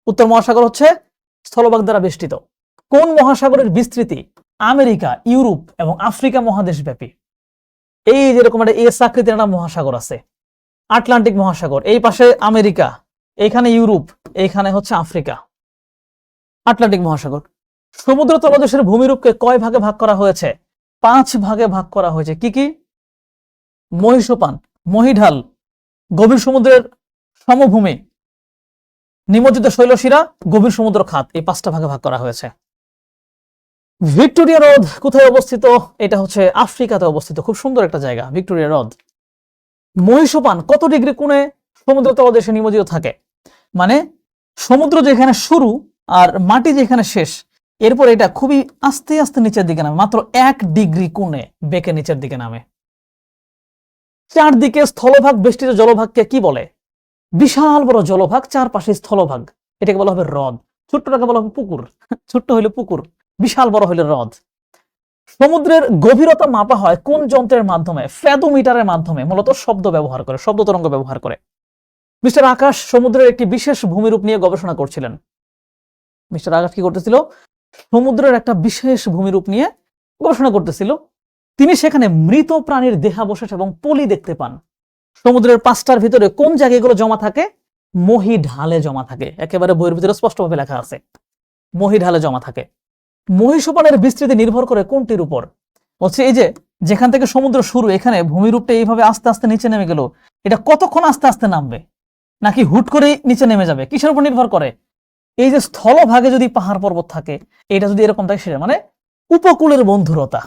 A: উত্তর মহাসাগর হচ্ছে স্থলভাগ দ্বারা বেষ্টিত। কোন মহাসাগরের বিস্তৃতি আমেরিকা, ইউরোপ এবং আফ্রিকা মহাদেশ ব্যাপী? এই যেরকম একটা এস আকৃতির একটা মহাসাগর আছে, আটলান্টিক মহাসাগর। এই পাশে আমেরিকা, এইখানে ইউরোপ, এইখানে হচ্ছে আফ্রিকা। আটলান্টিক মহাসাগর। সমুদ্র তলদেশের ভূমিরূপকে কয় ভাগে ভাগ করা হয়েছে? 5 ভাগে ভাগ করা হয়েছে। কি কি? মহীসোপান, মহীঢাল, গভীর সমুদ্রের সমভূমি, নিমজ্জিত শৈলশিরা, গভীর সমুদ্র খাত। এই 5টা ভাগে ভাগ করা হয়েছে। ভিক্টোরিয়া হ্রদ কোথায় অবস্থিত? এটা হচ্ছে আফ্রিকাতে অবস্থিত। খুব সুন্দর একটা জায়গা ভিক্টোরিয়া হ্রদ। মহীসোপান কত ডিগ্রি কোণে সমুদ্র তলদেশে নিমজ্জিত থাকে? মানে সমুদ্র যেখানে শুরু আর মাটি যেখানে শেষ, এরপর এটা খুবই আস্তে আস্তে নিচের দিকে নামে, মাত্র 1 ডিগ্রি কোণে বেঁকে নিচের দিকে নামে। চারদিকে স্থলভাগ বেষ্টিত জলভাগকে কি বলে? বিশাল বড় জলভাগ, চারপাশে স্থলভাগ, এটাকে বলা হবে হ্রদ। ছোট্টটাকে বলা হবে পুকুর। ছোট্ট হইলে পুকুর, বিশাল বড় হইলে হ্রদ। সমুদ্রের গভীরতা মাপা হয় কোন যন্ত্রের মাধ্যমে? ফ্যাথোমিটারের মাধ্যমে, মূলত শব্দ ব্যবহার করে, শব্দ তরঙ্গ ব্যবহার করে। মিস্টার আকাশ সমুদ্রের একটি বিশেষ ভূমিরূপ নিয়ে গবেষণা করছিলেন। মিস্টার আকাশ কি করতেছিল? সমুদ্রের একটা বিশেষ ভূমিরূপ নিয়ে গবেষণা করতেছিল। তিনি সেখানে মৃত প্রাণীর দেহাবশেষ এবং পলি দেখতে পান। সমুদ্রের 5টার ভিতরে কোন জায়গাগুলো জমা থাকে? মহীঢালে জমা থাকে। একেবারে বইয়ের ভিতরে স্পষ্টভাবে লেখা আছে, মহীঢালে জমা থাকে। মহীসোপানের বিস্তৃতি নির্ভর করে কোনটির উপর? হচ্ছে এই যে যেখান থেকে সমুদ্র শুরু, এখানে ভূমিরূপটা এইভাবে আস্তে আস্তে নিচে নেমে গেল, এটা কতক্ষণ আস্তে আস্তে নামবে, নাকি হুট করে নিচে নেমে যাবে? কিসের উপর নির্ভর করে? এই যে স্থলভাগে যদি পাহাড় পর্বত থাকে, এটা যদি এরকম থাকে, সেটা মানে উপকূলের বন্ধুরতা।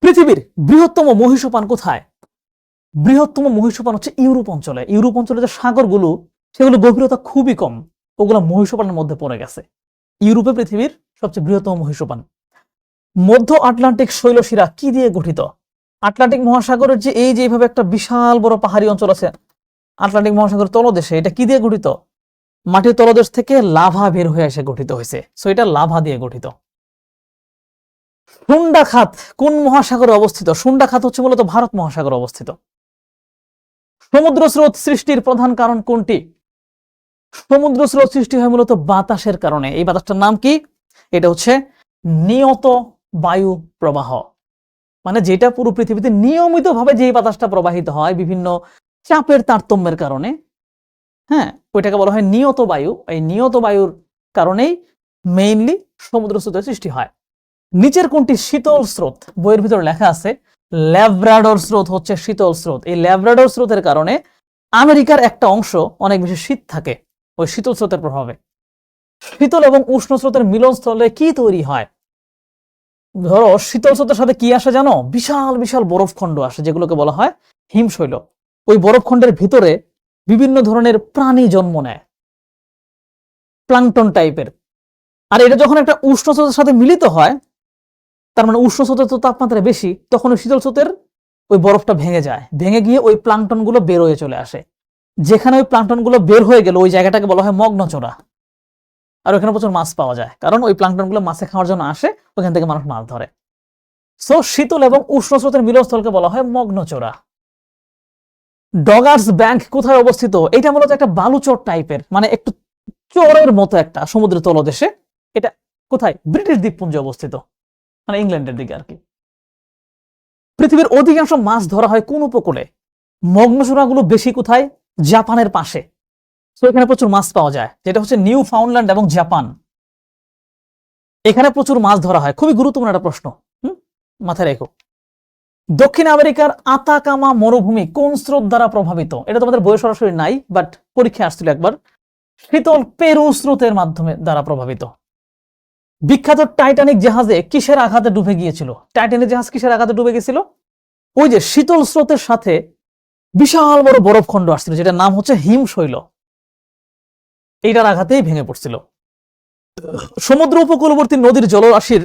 A: পৃথিবীর বৃহত্তম মহীসোপান কোথায়? বৃহত্তম মহীসোপান হচ্ছে ইউরোপ অঞ্চলে। ইউরোপ অঞ্চলে যে সাগরগুলো, সেগুলো গভীরতা খুবই কম, ওগুলো মহীসোপানের মধ্যে পড়ে গেছে। ইউরোপে পৃথিবীর সবচেয়ে বৃহত্তম মহীসোপান। মধ্য আটলান্টিক শৈলশিরা কি দিয়ে গঠিত? আটলান্টিক মহাসাগরের যে এই যে এইভাবে একটা বিশাল বড় পাহাড়ি অঞ্চল আছে আটলান্টিক মহাসাগরের তলদেশে, এটা কি দিয়ে গঠিত? মাটির তলদেশ থেকে লাভা বের হয়ে এসে গঠিত হয়েছে। সো এটা লাভা দিয়ে গঠিত। সুন্ডা খাত কোন মহাসাগরে অবস্থিত? সুন্ডা খাত হচ্ছে মূলত ভারত মহাসাগরে অবস্থিত। সমুদ্র স্রোত সৃষ্টির প্রধান কারণ কোনটি? সমুদ্র স্রোত সৃষ্টি হয় মূলত বাতাসের কারণে। এই বাতাসটার নাম কি? এটা হচ্ছে নিয়ত বায়ু প্রবাহ। মানে যেটা পুরো পৃথিবীতে নিয়মিতভাবে যে বাতাসটা প্রবাহিত হয় বিভিন্ন চাপের তারতম্যের কারণে, হ্যাঁ, ওইটাকে বলা হয় নিয়ত বায়ু। এই নিয়ত বায়ুর কারণেই মেইনলি সমুদ্র স্রোতের সৃষ্টি হয়। নিচের কোনটি শীতল স্রোত? বইয়ের ভিতরে লেখা আছে ল্যাব্রাডর স্রোত হচ্ছে শীতল স্রোত। এই ল্যাব্রাডর স্রোতের কারণে আমেরিকার একটা অংশ অনেক বেশি শীত থাকে ওই শীতল স্রোতের প্রভাবে। শীতল এবং উষ্ণ স্রোতের মিলনস্থলে কি তৈরি হয়? ধরো শীতল স্রোতের সাথে কি আসে জানো? বিশাল বিশাল বরফখণ্ড আসে, যেগুলোকে বলা হয় হিমশৈল। ওই বরফখণ্ডের ভিতরে বিভিন্ন ধরনের প্রাণী জন্ম নেয়। প্লাঙ্কটন টাইপের। আর এটা যখন একটা উষ্ণ স্রোতের সাথে মিলিত হয়, তার মানে উষ্ণ স্রোতের তো তাপমাত্রা বেশি, তখন ওই শীতল স্রোতের ওই বরফটা ভেঙে যায়, ভেঙে গিয়ে ওই প্লাঙ্কটন গুলো বের হয়ে চলে আসে। যেখানে ওই প্লাঙ্কটন গুলো বের হয়ে গেল ওই জায়গাটাকে বলা হয় মগ্নচোরা। আর ওখানে প্রচুর মাছ পাওয়া যায়, কারণ ওই প্লাঙ্কটন গুলো মাছে খাওয়ার জন্য আসে, ওখান থেকে মানুষ মাছ ধরে। সো শীতল এবং উষ্ণ স্রোতের মিলনস্থলকে বলা হয় মগ্নচোরা। ডগার্স ব্যাংক কোথায় অবস্থিত? এটা মূলত একটা বালুচর টাইপের, মানে একটু চরের মতো একটা সমুদ্রের তলদেশে। এটা কোথায়? ব্রিটিশ দ্বীপপুঞ্জে অবস্থিত, মানে ইংল্যান্ডের দিকে আর কি। পৃথিবীর অধিকাংশ মাছ ধরা হয় কোন উপকূলে? মগ্নচোরাগুলো বেশি কোথায়? জাপানের পাশে। তো এখানে প্রচুর মাছ পাওয়া যায়, যেটা হচ্ছে নিউ ফাউন্ডল্যান্ড এবং জাপান। এখানে প্রচুর মাছ ধরা হয়। খুবই গুরুত্বপূর্ণ একটা প্রশ্ন, মাথায় রেখো। দক্ষিণ আমেরিকার আতাকামা মরুভূমি কোন স্রোত দ্বারা প্রভাবিত? এটা তোমাদের বইয়ে সরাসরি নাই, বাট পরীক্ষায় আসছিল একবার। শীতল পেরু স্রোতের মাধ্যমে দ্বারা প্রভাবিত। বিখ্যাত টাইটানিক জাহাজে কিসের আঘাতে ডুবে গিয়েছিল? টাইটানিক জাহাজ কিসের আঘাতে ডুবে গেছিল? ওই যে শীতল স্রোতের সাথে বিশাল বড় বরফখণ্ড আসছিল, যেটার নাম হচ্ছে হিমশৈল, এইটার আঘাতেই ভেঙে পড়ছিল। সমুদ্র উপকূলবর্তী নদীর জলরাশির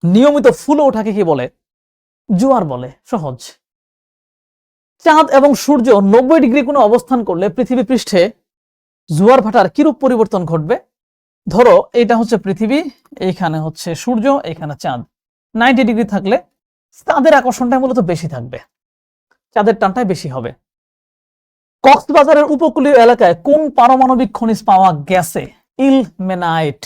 A: নিয়মিত ফুলে ওঠাকে কি বলে? জোয়ার বলে। সহজ। চাঁদ এবং সূর্য 90 ডিগ্রি কোণে অবস্থান করলে পৃথিবী পৃষ্ঠে জোয়ার ভাটার কিরূপ পরিবর্তন ঘটবে? ধরো এটা হচ্ছে পৃথিবী, এইখানে হচ্ছে সূর্য, এখানে চাঁদ। 90 ডিগ্রি থাকলে চাঁদের আকর্ষণটা মূলত বেশি থাকবে, চাঁদের টানটাই বেশি হবে। কক্সবাজারের উপকূলীয় এলাকায় কোন পারমাণবিক খনিজ পাওয়া গেছে? ইলমেনাইট।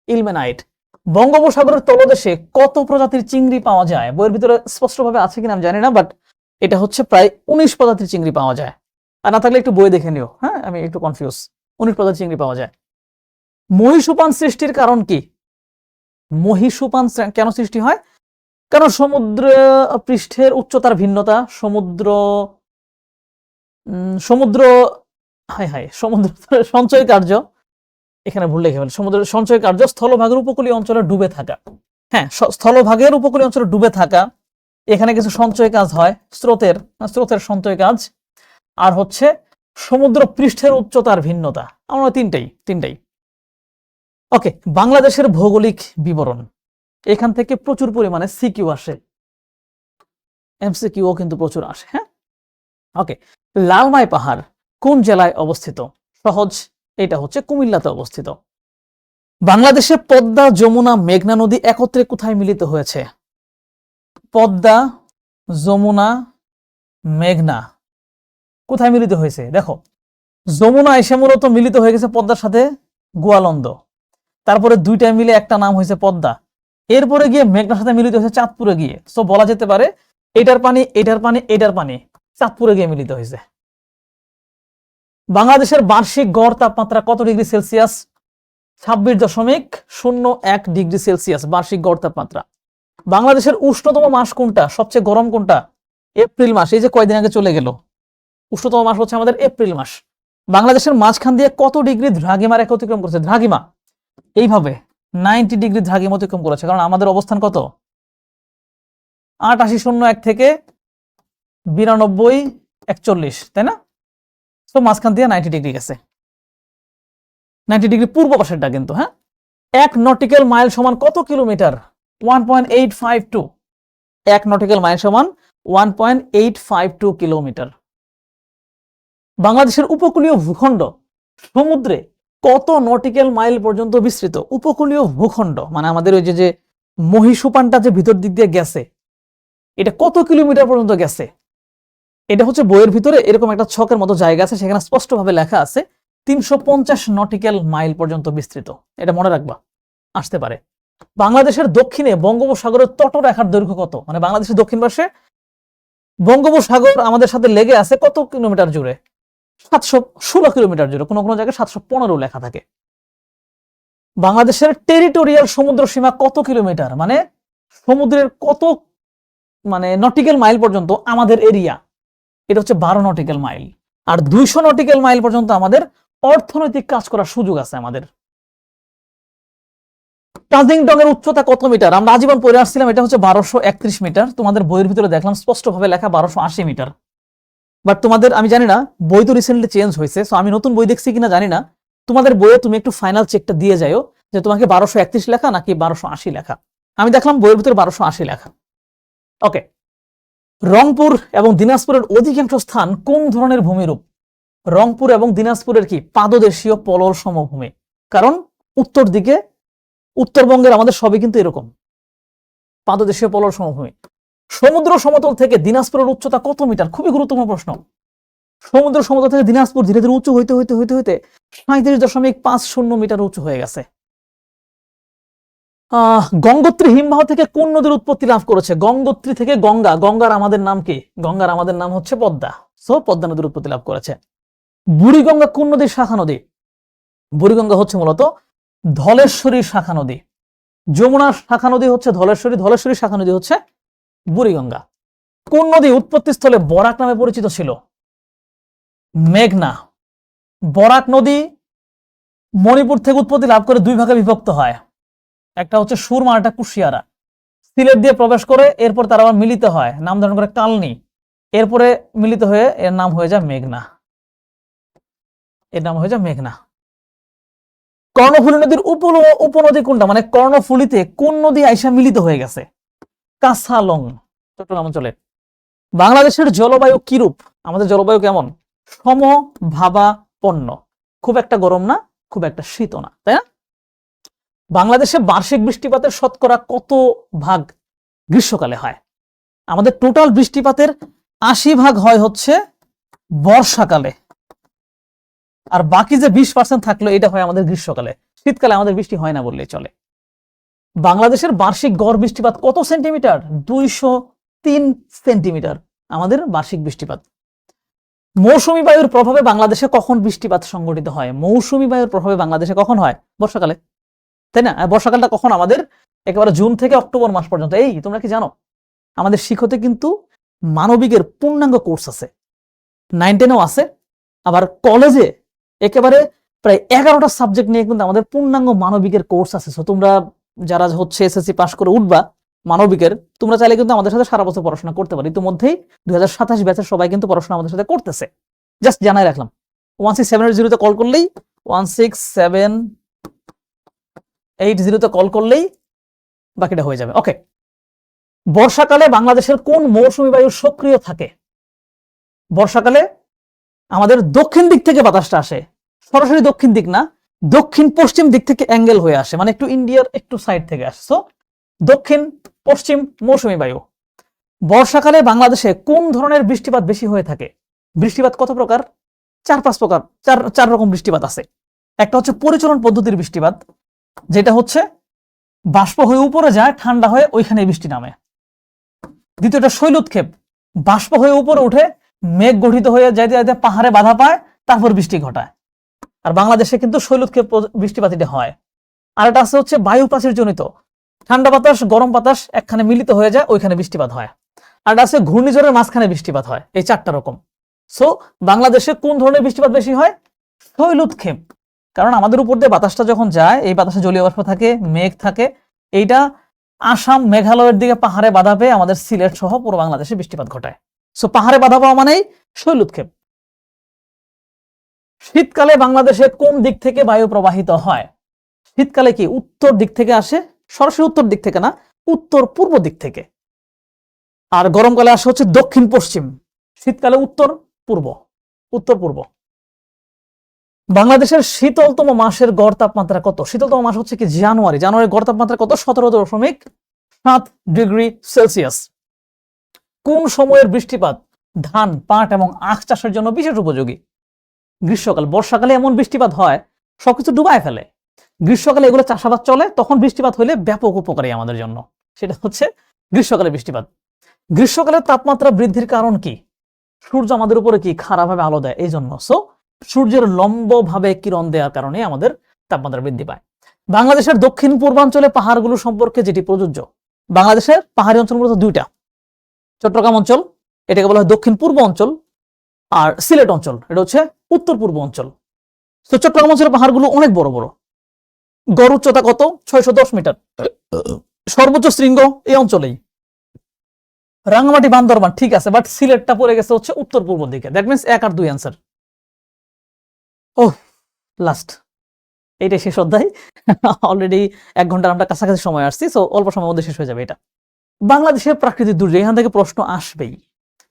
A: ইলমেনাইট। বঙ্গোপসাগরের তলদেশে কত প্রজাতির চিংড়ি পাওয়া যায়? বইয়ের ভিতরে স্পষ্টভাবে আছে কিনা আমি জানি না, বাট এটা হচ্ছে প্রায় 19 প্রজাতির চিংড়ি পাওয়া যায়। আর না থাকলে একটু বই দেখে নিও, হ্যাঁ, আমি একটু কনফিউজ। 19 প্রজাতির চিংড়ি পাওয়া যায়। মহীসোপান সৃষ্টির কারণ কি? মহীসোপান কেন সৃষ্টি হয়? কারণ সমুদ্র পৃষ্ঠের উচ্চতার ভিন্নতা, সমুদ্র সঞ্চয় কার্য, এখানে ভুল লিখে ফেলে, সমুদ্রের সঞ্চয় কার্য, স্থলভাগের উপকূলীয় অঞ্চলে ডুবে থাকা। হ্যাঁ, স্থলভাগের উপকূলীয় অঞ্চলে ডুবে থাকা, এখানে কিছু সঞ্চয় কাজ হয়, স্রোতের সঞ্চয় কাজ, আর হচ্ছে সমুদ্র পৃষ্ঠের উচ্চতার ভিন্নতা। আমরা তিনটাই। ওকে, বাংলাদেশের ভৌগোলিক বিবরণ, এখান থেকে প্রচুর পরিমাণে সিকিউ আসে, এমসিকিউ কিন্তু প্রচুর আসে। হ্যাঁ, ওকে। লালমাই পাহাড় কোন জেলায় অবস্থিত? সহজ, এটা হচ্ছে কুমিল্লাতে অবস্থিত। বাংলাদেশে পদ্মা, যমুনা, মেঘনা নদী একত্রে কোথায় মিলিত হয়েছে? পদ্মা, যমুনা, মেঘনা কোথায় মিলিত হয়েছে? দেখো, যমুনা এসে মূলত মিলিত হয়ে গেছে পদ্মার সাথে গোয়ালন্দ, তারপরে দুইটাই মিলে একটা নাম হয়েছে পদ্মা। এরপরে গিয়ে মেঘনার সাথে মিলিত হয়েছে চাঁদপুরে গিয়ে। সো বলা যেতে পারে এটার পানি চাঁদপুরে গিয়ে মিলিত হয়েছে। বাংলাদেশের বার্ষিক গড় তাপমাত্রা কত ডিগ্রি সেলসিয়াস? 26.01 ডিগ্রি সেলসিয়াস বার্ষিক গড় তাপমাত্রা। বাংলাদেশের উষ্ণতম মাস কোনটা? সবচেয়ে গরম কোনটা? এপ্রিল মাস। এই যে কয়দিন আগে চলে গেল, উষ্ণতম মাস হচ্ছে আমাদের এপ্রিল মাস। বাংলাদেশের মাঝখান দিয়ে কত ডিগ্রি দ্রাঘিমা রেখা অতিক্রম করেছে? দ্রাঘিমা এইভাবে 90 ডিগ্রি দ্রাঘিমা অতিক্রম করেছে, কারণ আমাদের অবস্থান কত? 8801 থেকে 9241, তাই না? তো মাঝখান দিয়ে 90 ডিগ্রি গেছে, 90 ডিগ্রি পূর্ব পাশেরটা কিন্তু। হ্যাঁ, 1 নটিক্যাল মাইল সমান কত কিলোমিটার? 1.852। 1 নটিক্যাল মাইল সমান 1.852 কিলোমিটার। বাংলাদেশের উপকূলীয় ভূখণ্ড সমুদ্রে কত নটিক্যাল মাইল পর্যন্ত বিস্তৃত? উপকূলীয় ভূখণ্ড মানে আমাদের ওই যে মহীসোপানটা যে ভিতর দিক দিয়ে গেছে, এটা কত কিলোমিটার পর্যন্ত গেছে? এটা হচ্ছে বইয়ের ভিতরে এরকম একটা ছকের মতো জায়গা আছে, সেখানে স্পষ্টভাবে লেখা আছে 350 নটিক্যাল মাইল পর্যন্ত বিস্তৃত। এটা মনে রাখবা, আসতে পারে। বাংলাদেশের দক্ষিণে বঙ্গোপসাগরের তটরেখার দৈর্ঘ্য কত? মানে বাংলাদেশের দক্ষিণ পাশে বঙ্গোপসাগর আমাদের সাথে লেগে আছে কত কিলোমিটার জুড়ে? 716 কিলোমিটার জুড়ে, কোনো কোনো জায়গায় 715 লেখা থাকে। বাংলাদেশের টেরিটোরিয়াল সমুদ্র সীমা কত কিলোমিটার? মানে সমুদ্রের কত নটিক্যাল মাইল পর্যন্ত আমাদের এরিয়া? এটা হচ্ছে 12 নটিক্যাল মাইল। আর 200 নটিক্যাল মাইল পর্যন্ত আমাদের অর্থনৈতিক কাজ করার সুযোগ আছে আমাদের। টাজিংডং এর উচ্চতা কত মিটার? আমরা আজীবন পড়ে আসছিলাম, এটা হচ্ছে 1231 মিটার। তোমাদের বইয়ের ভিতরে দেখলাম স্পষ্টভাবে লেখা 1280 মিটার। বাট তোমাদের আমি জানি না, বই তো রিসেন্টলি চেঞ্জ হয়েছে, সো আমি নতুন বই দেখছি কিনা জানি না, তোমাদের বইয়ে তুমি একটু ফাইনাল চেকটা দিয়ে যাও যে তোমাকে 1231 লেখা নাকি 1280 লেখা। আমি দেখলাম বইয়ের ভিতরে 1280 লেখা। ওকে, রংপুর এবং দিনাজপুরের অধিকাংশ স্থান কোন ধরনের ভূমিরূপ? রংপুর এবং দিনাজপুরের কি পাদদেশীয় পলল সমভূমি, কারণ উত্তর দিকে উত্তরবঙ্গের আমাদের সবই কিন্তু এরকম পাদদেশীয় পলল সমভূমি। সমুদ্র সমতল থেকে দিনাজপুরের উচ্চতা কত মিটার? খুবই গুরুত্বপূর্ণ প্রশ্ন। সমুদ্র সমতল থেকে দিনাজপুর ধীরে ধীরে উঁচু হইতে হইতে হইতে হইতে 37.50 মিটার উঁচু হয়ে গেছে। গঙ্গোত্রী হিমবাহ থেকে কোন নদীর উৎপত্তি লাভ করেছে? গঙ্গোত্রী থেকে গঙ্গা। গঙ্গার আমাদের নাম কি? গঙ্গার আমাদের নাম হচ্ছে পদ্মা। সো পদ্মা নদীর উৎপত্তি লাভ করেছে। বুড়িগঙ্গা কোন নদীর শাখা নদী? বুড়িগঙ্গা হচ্ছে মূলত ধলেশ্বরী শাখা নদী। যমুনার শাখা নদী হচ্ছে ধলেশ্বরী, ধলেশ্বরী শাখা নদী হচ্ছে বুড়িগঙ্গা। কোন নদী উৎপত্তিস্থলে বরাক নামে পরিচিত ছিল? মেঘনা। বরাক নদী মণিপুর থেকে উৎপত্তি লাভ করে দুই ভাগে বিভক্ত হয়, একটা হচ্ছে সুরমা, একটা কুশিয়ারা। সিলেট দিয়ে প্রবেশ করে এরপর তারা আবার মিলিত হয়, নাম ধারণ করে কালনি, এরপরে মিলিত হয়ে এর নাম হয়ে যায় মেঘনা। এর নাম হয়ে যায় মেঘনা। কর্ণফুলী নদীর উপনদী কোনটা? মানে কর্ণফুলীতে কোন নদী আইসা মিলিত হয়ে গেছে? কাসালং, চট্টগ্রাম অঞ্চলে। বাংলাদেশের জলবায়ু কিরূপ? আমাদের জলবায়ু কেমন? সমভাবাপন্ন, খুব একটা গরম না, খুব একটা শীত না, তাই না? বাংলাদেশে বার্ষিক বৃষ্টিপাতের শতকরা কত ভাগ গ্রীষ্মকালে হয়? আমাদের টোটাল বৃষ্টিপাতের 80% হয় হচ্ছে বর্ষাকালে, আর বাকি যে 20% থাকলো এটা হয় আমাদের গ্রীষ্মকালে। শীতকালে আমাদের বৃষ্টি হয় না বললেই চলে। বাংলাদেশের বার্ষিক গড় বৃষ্টিপাত কত সেন্টিমিটার? 203 সেন্টিমিটার আমাদের বার্ষিক বৃষ্টিপাত। মৌসুমী বায়ুর প্রভাবে বাংলাদেশে কখন বৃষ্টিপাত সংঘটিত হয়? মৌসুমী বায়ুর প্রভাবে বাংলাদেশে কখন হয়? বর্ষাকালে, তাই না? বর্ষাকালটা কখন? আমাদের একেবারে জুন থেকে অক্টোবর মাস পর্যন্ত। এই তোমরা কি জানো আমাদের শিক্ষতে কিন্তু মানবিকের পূর্ণাঙ্গ কোর্স আছে, 9, 10-এও আছে, আবার কলেজে একেবারে প্রায় 11টা সাবজেক্ট নিয়ে কিন্তু আমাদের পূর্ণাঙ্গ মানবিকের কোর্স আছে। সো তোমরা যারা হচ্ছে এসএসসি পাস করে উঠবা মানবিকের, তোমরা চাইলে কিন্তু আমাদের সাথে সারা বছর পড়াশোনা করতে পারো। ইতিমধ্যেই 2027 ব্যাচের সবাই কিন্তু পড়াশোনা আমাদের সাথে করতেছে। জাস্ট জানাই রাখলাম। 16780 কল করলেই 16780 কল করলেই বাকিটা হয়ে যাবে। ওকে, বর্ষাকালে বাংলাদেশের কোন মৌসুমী বায়ু সক্রিয় থাকে? বর্ষাকালে আমাদের দক্ষিণ দিক থেকে বাতাসটা আসে, সরাসরি দক্ষিণ দিক না, দক্ষিণ পশ্চিম দিক থেকে অ্যাঙ্গেল হয়ে আসে, মানে একটু ইন্ডিয়ার একটু সাইড থেকে আসে। সো দক্ষিণ পশ্চিম মৌসুমী বায়ু। বর্ষাকালে বাংলাদেশে কোন ধরনের বৃষ্টিপাত বেশি হয়ে থাকে? বৃষ্টিপাত কত প্রকার? 4-5 প্রকার, চার রকম বৃষ্টিপাত আছে। একটা হচ্ছে পরিচলন পদ্ধতির বৃষ্টিপাত, যেটা হচ্ছে বাষ্প হয়ে উপরে যায়, ঠান্ডা হয়ে ওইখানে বৃষ্টি নামে। দ্বিতীয়টা শৈলুৎক্ষেপ, বাষ্প হয়ে উপরে উঠে মেঘ গঠিত হয়ে যাইতে যাইতে পাহাড়ে বাধা পায়, তারপর বৃষ্টি ঘটায়। আর বাংলাদেশে কিন্তু শৈলুৎক্ষেপ বৃষ্টিপাতটা হয়। আর এটা আছে হচ্ছে বায়ু প্রাচীর জনিত, ঠান্ডা বাতাস গরম বাতাস একখানে মিলিত হয়ে যায়, ওইখানে বৃষ্টিপাত হয়। আর এটা আছে ঘূর্ণিঝড়ের মাঝখানে বৃষ্টিপাত হয়। এই 4টা রকম। সো বাংলাদেশে কোন ধরনের বৃষ্টিপাত বেশি হয়? শৈলুৎক্ষেপ, কারণ আমাদের উপর দিয়ে বাতাসটা যখন যায়, এই বাতাসে জলীয় বাষ্প থাকে, মেঘ থাকে, এইটা আসাম মেঘালয়ের দিকে পাহাড়ে বাধা পেয়ে আমাদের সিলেট সহ পুরো বাংলাদেশে বৃষ্টিপাত ঘটায়। সো পাহাড়ে বাধা পাওয়া মানেই শৈলুৎক্ষেপ। শীতকালে বাংলাদেশে কোন দিক থেকে বায়ু প্রবাহিত হয়? শীতকালে কি উত্তর দিক থেকে আসে, সরাসরি উত্তর দিক থেকে না, উত্তর পূর্ব দিক থেকে। আর গরমকালে আসে হচ্ছে দক্ষিণ পশ্চিম, শীতকালে উত্তর পূর্ব, উত্তর পূর্ব। বাংলাদেশের শীতলতম মাসের গড় তাপমাত্রা কত? শীতলতম মাস হচ্ছে কি জানুয়ারি। জানুয়ারির গড় তাপমাত্রা কত? 17.7 ডিগ্রি সেলসিয়াস। কোন সময়ের বৃষ্টিপাত ধান, পাট এবং আখ চাষের জন্য বিশেষ উপযোগী? গ্রীষ্মকাল। বর্ষাকালে এমন বৃষ্টিপাত হয় সবকিছু ডুবায় ফেলে, গ্রীষ্মকালে এগুলো চাষাবাদ চলে, তখন বৃষ্টিপাত হইলে ব্যাপক উপকারী আমাদের জন্য। সেটা হচ্ছে গ্রীষ্মকালে বৃষ্টিপাত। গ্রীষ্মকালের তাপমাত্রা বৃদ্ধির কারণ কি? সূর্য আমাদের উপরে কি খারাপভাবে আলো দেয়, এই জন্য। সো সূর্যের লম্বভাবে কিরণ দেওয়ার কারণে আমাদের তাপমাত্রা বৃদ্ধি পায়। বাংলাদেশের দক্ষিণ পূর্বাঞ্চলে পাহাড়গুলো সম্পর্কে যেটি প্রযোজ্য। বাংলাদেশের পাহাড়ি অঞ্চল মূলত 2টা, চট্টগ্রাম অঞ্চল, এটাকে বলা হয় দক্ষিণ পূর্ব অঞ্চল, আর সিলেট অঞ্চল, এটা হচ্ছে উত্তর পূর্ব অঞ্চল। তো চট্টগ্রাম অঞ্চলের পাহাড়গুলো অনেক বড় বড়। গড় উচ্চতা কত? 610 মিটার। সর্বোচ্চ শৃঙ্গ এই অঞ্চলেই। রাঙ্গামাটি, বান্দরবান, ঠিক আছে, বাট সিলেটটা পড়ে গেছে হচ্ছে উত্তর পূর্ব দিকে। দ্যাট মিনস 1 আর 2 অ্যান্সার। ও লাস্ট এইটাই শেষ অধ্যায়। অলরেডি 1 ঘন্টার আমরা কাছাকাছি সময় আসছি, সো অল্প সময়ের মধ্যে শেষ হয়ে যাবে এটা। বাংলাদেশের প্রাকৃতিক দুর্যোগ, এখান থেকে প্রশ্ন আসবেই,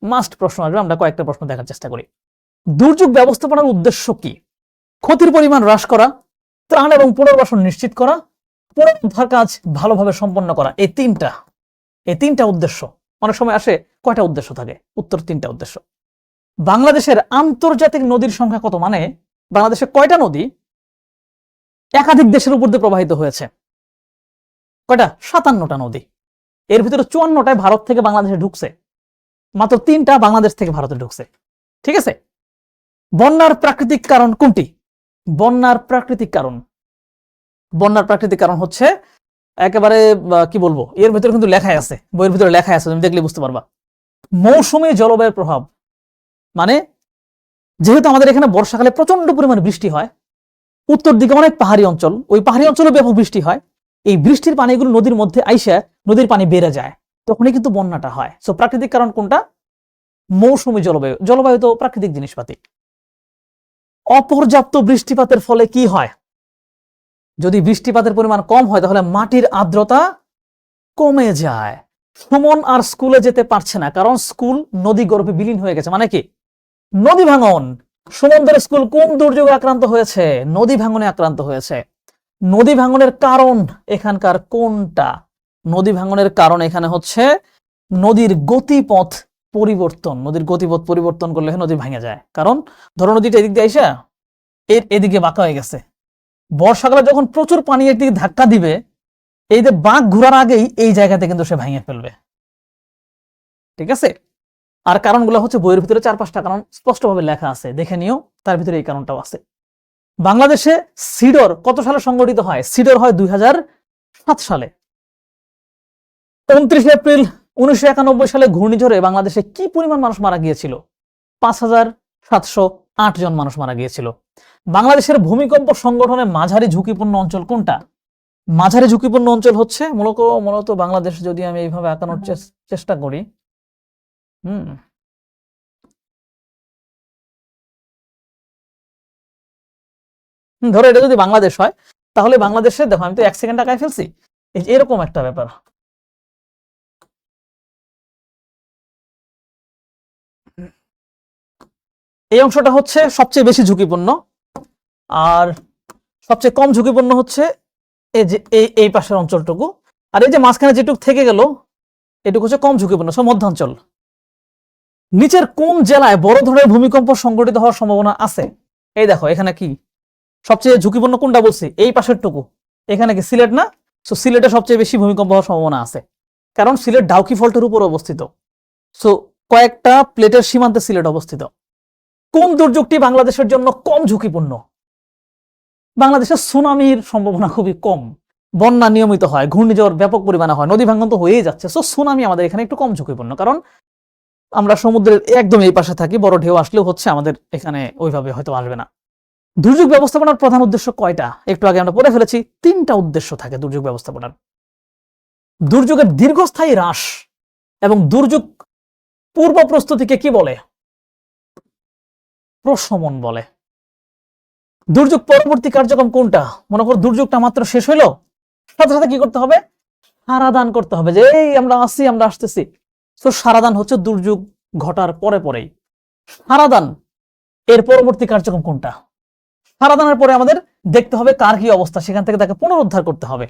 A: মাস্ট প্রশ্ন আসবে। আমরা কয়েকটা প্রশ্ন দেখার চেষ্টা করি। দুর্যোগ ব্যবস্থাপনার উদ্দেশ্য কি? ক্ষতির পরিমাণ হ্রাস করা, ত্রাণ এবং পুনর্বাসন নিশ্চিত করা, পুনরুদ্ধার কাজ ভালোভাবে সম্পন্ন করা। এই তিনটা উদ্দেশ্য। অনেক সময় আসে কয়টা উদ্দেশ্য থাকে? উত্তর 3টা উদ্দেশ্য। বাংলাদেশের আন্তর্জাতিক নদীর সংখ্যা কত? মানে বাংলাদেশে কয়টা নদী একাধিক দেশের উপর দিয়ে প্রবাহিত হয়েছে? কয়টা? 57টা নদী। এর ভিতরে 54টায় ভারত থেকে বাংলাদেশে ঢুকছে, মাত্র 3টা বাংলাদেশ থেকে ভারতে ঢুকছে। ঠিক আছে। বন্যার প্রাকৃতিক কারণ কোনটি? বন্যার প্রাকৃতিক কারণ হচ্ছে একেবারে কি বলবো, এর ভিতরে কিন্তু লেখাই আছে, বইয়ের ভিতরে লেখাই আছে, তুমি দেখলে বুঝতে পারবা। মৌসুমী জলবায়ুর প্রভাব, মানে যেহেতু আমাদের এখানে বর্ষাকালে প্রচন্ড পরিমাণে বৃষ্টি হয়, উত্তর দিকে অনেক পাহাড়ি অঞ্চল, ওই পাহাড়ি অঞ্চলে ব্যাপক বৃষ্টি হয়, এই বৃষ্টির পানিগুলো নদীর মধ্যে আইসা নদীর পানি বেড়ে যায়, তখনই কিন্তু বন্যাটা হয়। সো প্রাকৃতিক কারণ কোনটা? মৌসুমী জলবায়ু তো প্রাকৃতিক জিনিসপাতি। অপর্যাপ্ত বৃষ্টিপাতের ফলে কি হয়? যদি বৃষ্টিপাতের পরিমাণ কম হয় তাহলে মাটির আর্দ্রতা কমে যায়। সুমন আর স্কুলে যেতে পারছে না, কারণ স্কুল নদী গর্ভে বিলীন হয়ে গেছে। মানে কি? নদী ভাঙন। সুমনদের স্কুল কোন দুর্যোগে আক্রান্ত হয়েছে? নদী ভাঙনে আক্রান্ত হয়েছে। নদী ভাঙনের কারণ এখানকার কোনটা? নদী ভাঙনের কারণ এখানে হচ্ছে নদীর গতিপথ পরিবর্তন। নদীর গতিপথ পরিবর্তন করলে নদী ভেঙে যায়। কারণ ধরো নদীটা এদিক দিয়ে আইসা এদিকে বাঁকা হয়ে গেছে, বর্ষাকালে যখন প্রচুর পানি একদিকে ধাক্কা দিবে, এই যে বাঁক ঘোরার আগেই এই জায়গাতে কিন্তু সে ভেঙে ফেলবে। ঠিক আছে। আর কারণগুলো হচ্ছে বইয়ের ভিতরে 4-5টা কারণ স্পষ্টভাবে লেখা আছে, দেখে নিও। তার ভিতরে এই কারণটাও আছে। বাংলাদেশে সিডর কত সালে সংগঠিত হয়? সিডর হয় 2007 সালে। 29 এপ্রিল 1991 সালে ঘূর্ণিঝড়ে বাংলাদেশে কি পরিমাণ মানুষ মারা গিয়েছিল? 5708 জন মানুষ মারা গিয়েছিল। বাংলাদেশের ভূমিকম্প সংগঠনে মাঝারি ঝুঁকিপূর্ণ অঞ্চল কোনটা? মাঝারি ঝুঁকিপূর্ণ অঞ্চল হচ্ছে মূলত বাংলাদেশ, যদি আমি এইভাবে আঁকানোর চেষ্টা করি, ধরো এটা যদি বাংলাদেশ হয়, তাহলে বাংলাদেশে দেখো, আমি তো 1 সেকেন্ড আঁকায় ফেলছি, এরকম একটা ব্যাপার। এই অংশটা হচ্ছে সবচেয়ে বেশি ঝুঁকিপূর্ণ, আর সবচেয়ে কম ঝুঁকিপূর্ণ হচ্ছে এই যে এই পাশের অঞ্চলটুকু, আর এই যে মাঝখানে যেটুকু থেকে গেল এটুকু হচ্ছে কম ঝুঁকিপূর্ণ, সব মধ্যাঞ্চল। নিচের কোন জেলায় বড় ধরনের ভূমিকম্প সংঘটিত হওয়ার সম্ভাবনা আছে? এই দেখো এখানে কি সবচেয়ে ঝুঁকিপূর্ণ কোনটা বলছি? এই পাশের টুকু। এখানে কি সিলেট না? সো সিলেটে সবচেয়ে বেশি ভূমিকম্প হওয়ার সম্ভাবনা আছে, কারণ সিলেট ডাউকি ফল্টের উপর অবস্থিত। সো কয়েকটা প্লেটের সীমান্তে সিলেট অবস্থিত। কোন দুর্যোগটি বাংলাদেশের জন্য কম ঝুঁকিপূর্ণ? বাংলাদেশে সুনামির সম্ভাবনা খুবই কম, বন্যা নিয়মিত হয়, ঘূর্ণিঝড় ব্যাপক পরিমাণে হয়, নদী ভাঙন তো হয়েই যাচ্ছে। সো সুনামি আমাদের এখানে একটু কম ঝুঁকিপূর্ণ, কারণ আমরা সমুদ্রের একদম এই পাশে থাকি, বড় ঢেউ আসলেও হচ্ছে আমাদের এখানে ওইভাবে হয়তো আসবে না। দুর্যোগ ব্যবস্থাপনার প্রধান উদ্দেশ্য কয়টা? একটু আগে আমরা পড়ে ফেলেছি, 3টা উদ্দেশ্য থাকে দুর্যোগ ব্যবস্থাপনার। দুর্যোগের দীর্ঘস্থায়ী হ্রাস এবং দুর্যোগ পূর্ব প্রস্তুতিকে কি বলে? প্রশমন বলে। দুর্যোগ পরবর্তী কার্যক্রম কোনটা? মনে করো দুর্যোগটা মাত্র শেষ হইলো, সাথে সাথে কি করতে হবে? সারাদান করতে হবে, যে এই আমরা আসছি, আমরা আসতেছি। তো সারাদান হচ্ছে দুর্যোগ ঘটার পরেই। সারাদান এর পরবর্তী কার্যক্রম কোনটা? সারাদানের পরে আমাদের দেখতে হবে কার কি অবস্থা, সেখান থেকে তাকে পুনরুদ্ধার করতে হবে।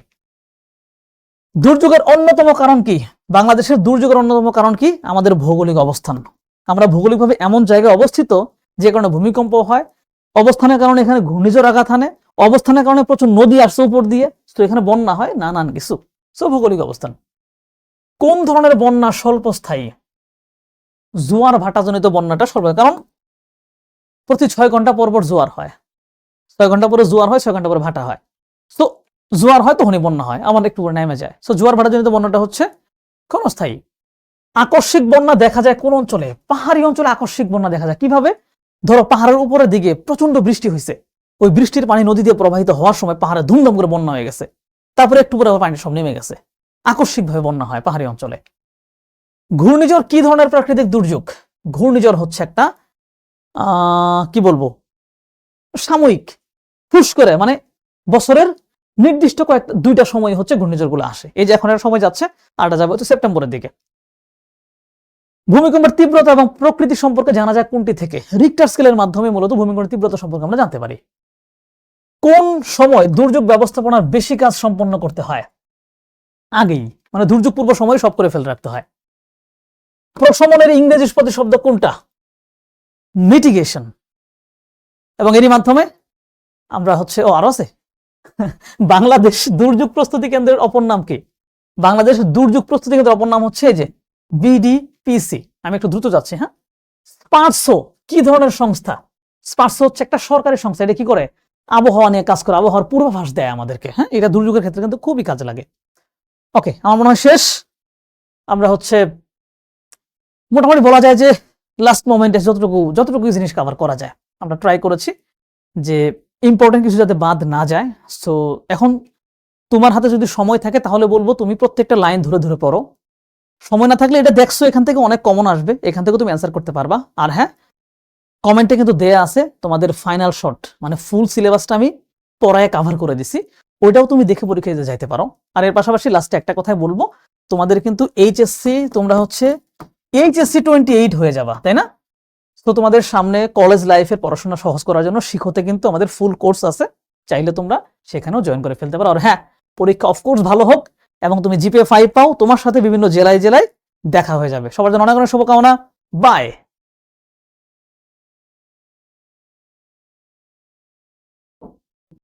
A: দুর্যোগের অন্যতম কারণ কি? বাংলাদেশের দুর্যোগের অন্যতম কারণ কি? আমাদের ভৌগোলিক অবস্থান। আমরা ভৌগোলিকভাবে এমন জায়গায় অবস্থিত যে কারণে ভূমিকম্প হয়, অবস্থানের কারণে এখানে ঘূর্ণিঝড় আঘাত হানে, অবস্থানের কারণে প্রচুর নদী আসছে উপর দিয়ে, তো এখানে বন্যা হয়, নানান কিছু। সো ভৌগোলিক অবস্থান। কোন ধরনের বন্যা স্বল্পস্থায়ী? জোয়ার ভাটাজনিত বন্যাটা স্বল্প, কারণ প্রতি 6 ঘন্টা পর পর জোয়ার হয়, 6 ঘন্টা পরে জোয়ার হয়, 6 ঘন্টা পরে ভাটা হয়। তো জোয়ার হয় তখনই বন্যা হয়, আমার একটু পরে নেমে যায়। সো জোয়ার ভাটাজনিত বন্যাটা হচ্ছে ক্ষণস্থায়ী। আকস্মিক বন্যা দেখা যায় কোন অঞ্চলে? পাহাড়ি অঞ্চলে আকস্মিক বন্যা দেখা যায় কিভাবে? ধরো পাহাড়ের উপরের দিকে প্রচন্ড বৃষ্টি হয়েছে, ওই বৃষ্টির পানি নদী দিয়ে প্রবাহিত হওয়ার সময় পাহাড়ে ধুমধাম করে বন্যা হয়ে গেছে, তারপরে একটু পরে পানি সব নেমে গেছে। আকস্মিক ভাবে বন্যা হয় পাহাড়ি অঞ্চলে। ঘূর্ণিঝড় কি ধরনের প্রাকৃতিক দুর্যোগ? ঘূর্ণিঝড় হচ্ছে একটা কি বলবো, সাময়িক, ফুস করে, মানে বছরের নির্দিষ্ট দুইটা সময় হচ্ছে ঘূর্ণিঝড়গুলো আসে। এই যে এখন একটা সময় যাচ্ছে, আরটা যাবে হচ্ছে সেপ্টেম্বরের দিকে। ভূমিকম্পের তীব্রতা এবং প্রকৃতি সম্পর্কে জানা যায় কোনটি থেকে? রিক্টার স্কেলের মাধ্যমে মূলত ভূমিকম্পের তীব্রতা সম্পর্কে আমরা জানতে পারি। কোন সময় দুর্যোগ ব্যবস্থাপনার বেশি কাজ সম্পন্ন করতে হয়? আগেই, মানে দুর্যোগ পূর্ব সময় সব করে ফেলে রাখতে হয়। প্রশমনের ইংরেজি প্রতিশব্দ কোনটা? মিটিগেশন। এবং এরই মাধ্যমে আমরা হচ্ছে আরো আছে বাংলাদেশ দুর্যোগ প্রস্তুতি কেন্দ্রের অপর নাম কি? বাংলাদেশ দুর্যোগ প্রস্তুতি কেন্দ্রের অপর নাম হচ্ছে এই যে বিডিপিসি। আমি একটু দ্রুত যাচ্ছি। হ্যাঁ, স্পারসো কি ধরনের সংস্থা? স্পারসো হচ্ছে একটা সরকারি সংস্থা। এটা কি করে? আবহাওয়া নিয়ে কাজ করে, আবহাওয়ার পূর্বাভাস দেয় আমাদেরকে। হ্যাঁ, এটা দুর্যোগের ক্ষেত্রে কিন্তু খুবই কাজে লাগে। ওকে, আমার মনে হয় শেষ। আমরা হচ্ছে মোটামুটি বলা যায় যে লাস্ট মোমেন্টে যতটুকু জিনিস কভার করা যায় আমরা ট্রাই করেছি, যে ইম্পর্টেন্ট কিছু যাতে বাদ না যায়। সো এখন তোমার হাতে যদি সময় থাকে তাহলে বলবো তুমি প্রত্যেকটা লাইন ধরে ধরে পড়ো। সময় না থাকলে এটা দেখছো, এখান থেকে অনেক কমন আসবে, এখান থেকে তুমি অ্যান্সার করতে পারবা। আর হ্যাঁ, কমেন্টে কিন্তু দেয়া আছে তোমাদের ফাইনাল শর্ট, মানে ফুল সিলেবাসটা আমি পড়ায় কাভার করে দিছি, ওইটাও তুমি দেখে পরীক্ষা দিতে যাইতে পারো। আর এর পাশাপাশি লাস্টে একটা কথাই বলবো, তোমাদের কিন্তু এইচএসসি, তোমরা হচ্ছে এইচএসসি 28 হয়ে যাবা, তাই না? তো তোমাদের সামনে কলেজ লাইফের পড়াশোনা সহজ করার জন্য শিখতে কিন্তু আমাদের ফুল কোর্স আছে, চাইলে তোমরা সেখানেও জয়েন করে ফেলতে পারো। আর হ্যাঁ, পরীক্ষা অফকোর্স ভালো হোক এবং তুমি জিপিএ 5 পাও, তোমার সাথে বিভিন্ন জেলায় জেলায় দেখা হয়ে যাবে। সবার জন্য অনেক অনেক শুভকামনা। বাই।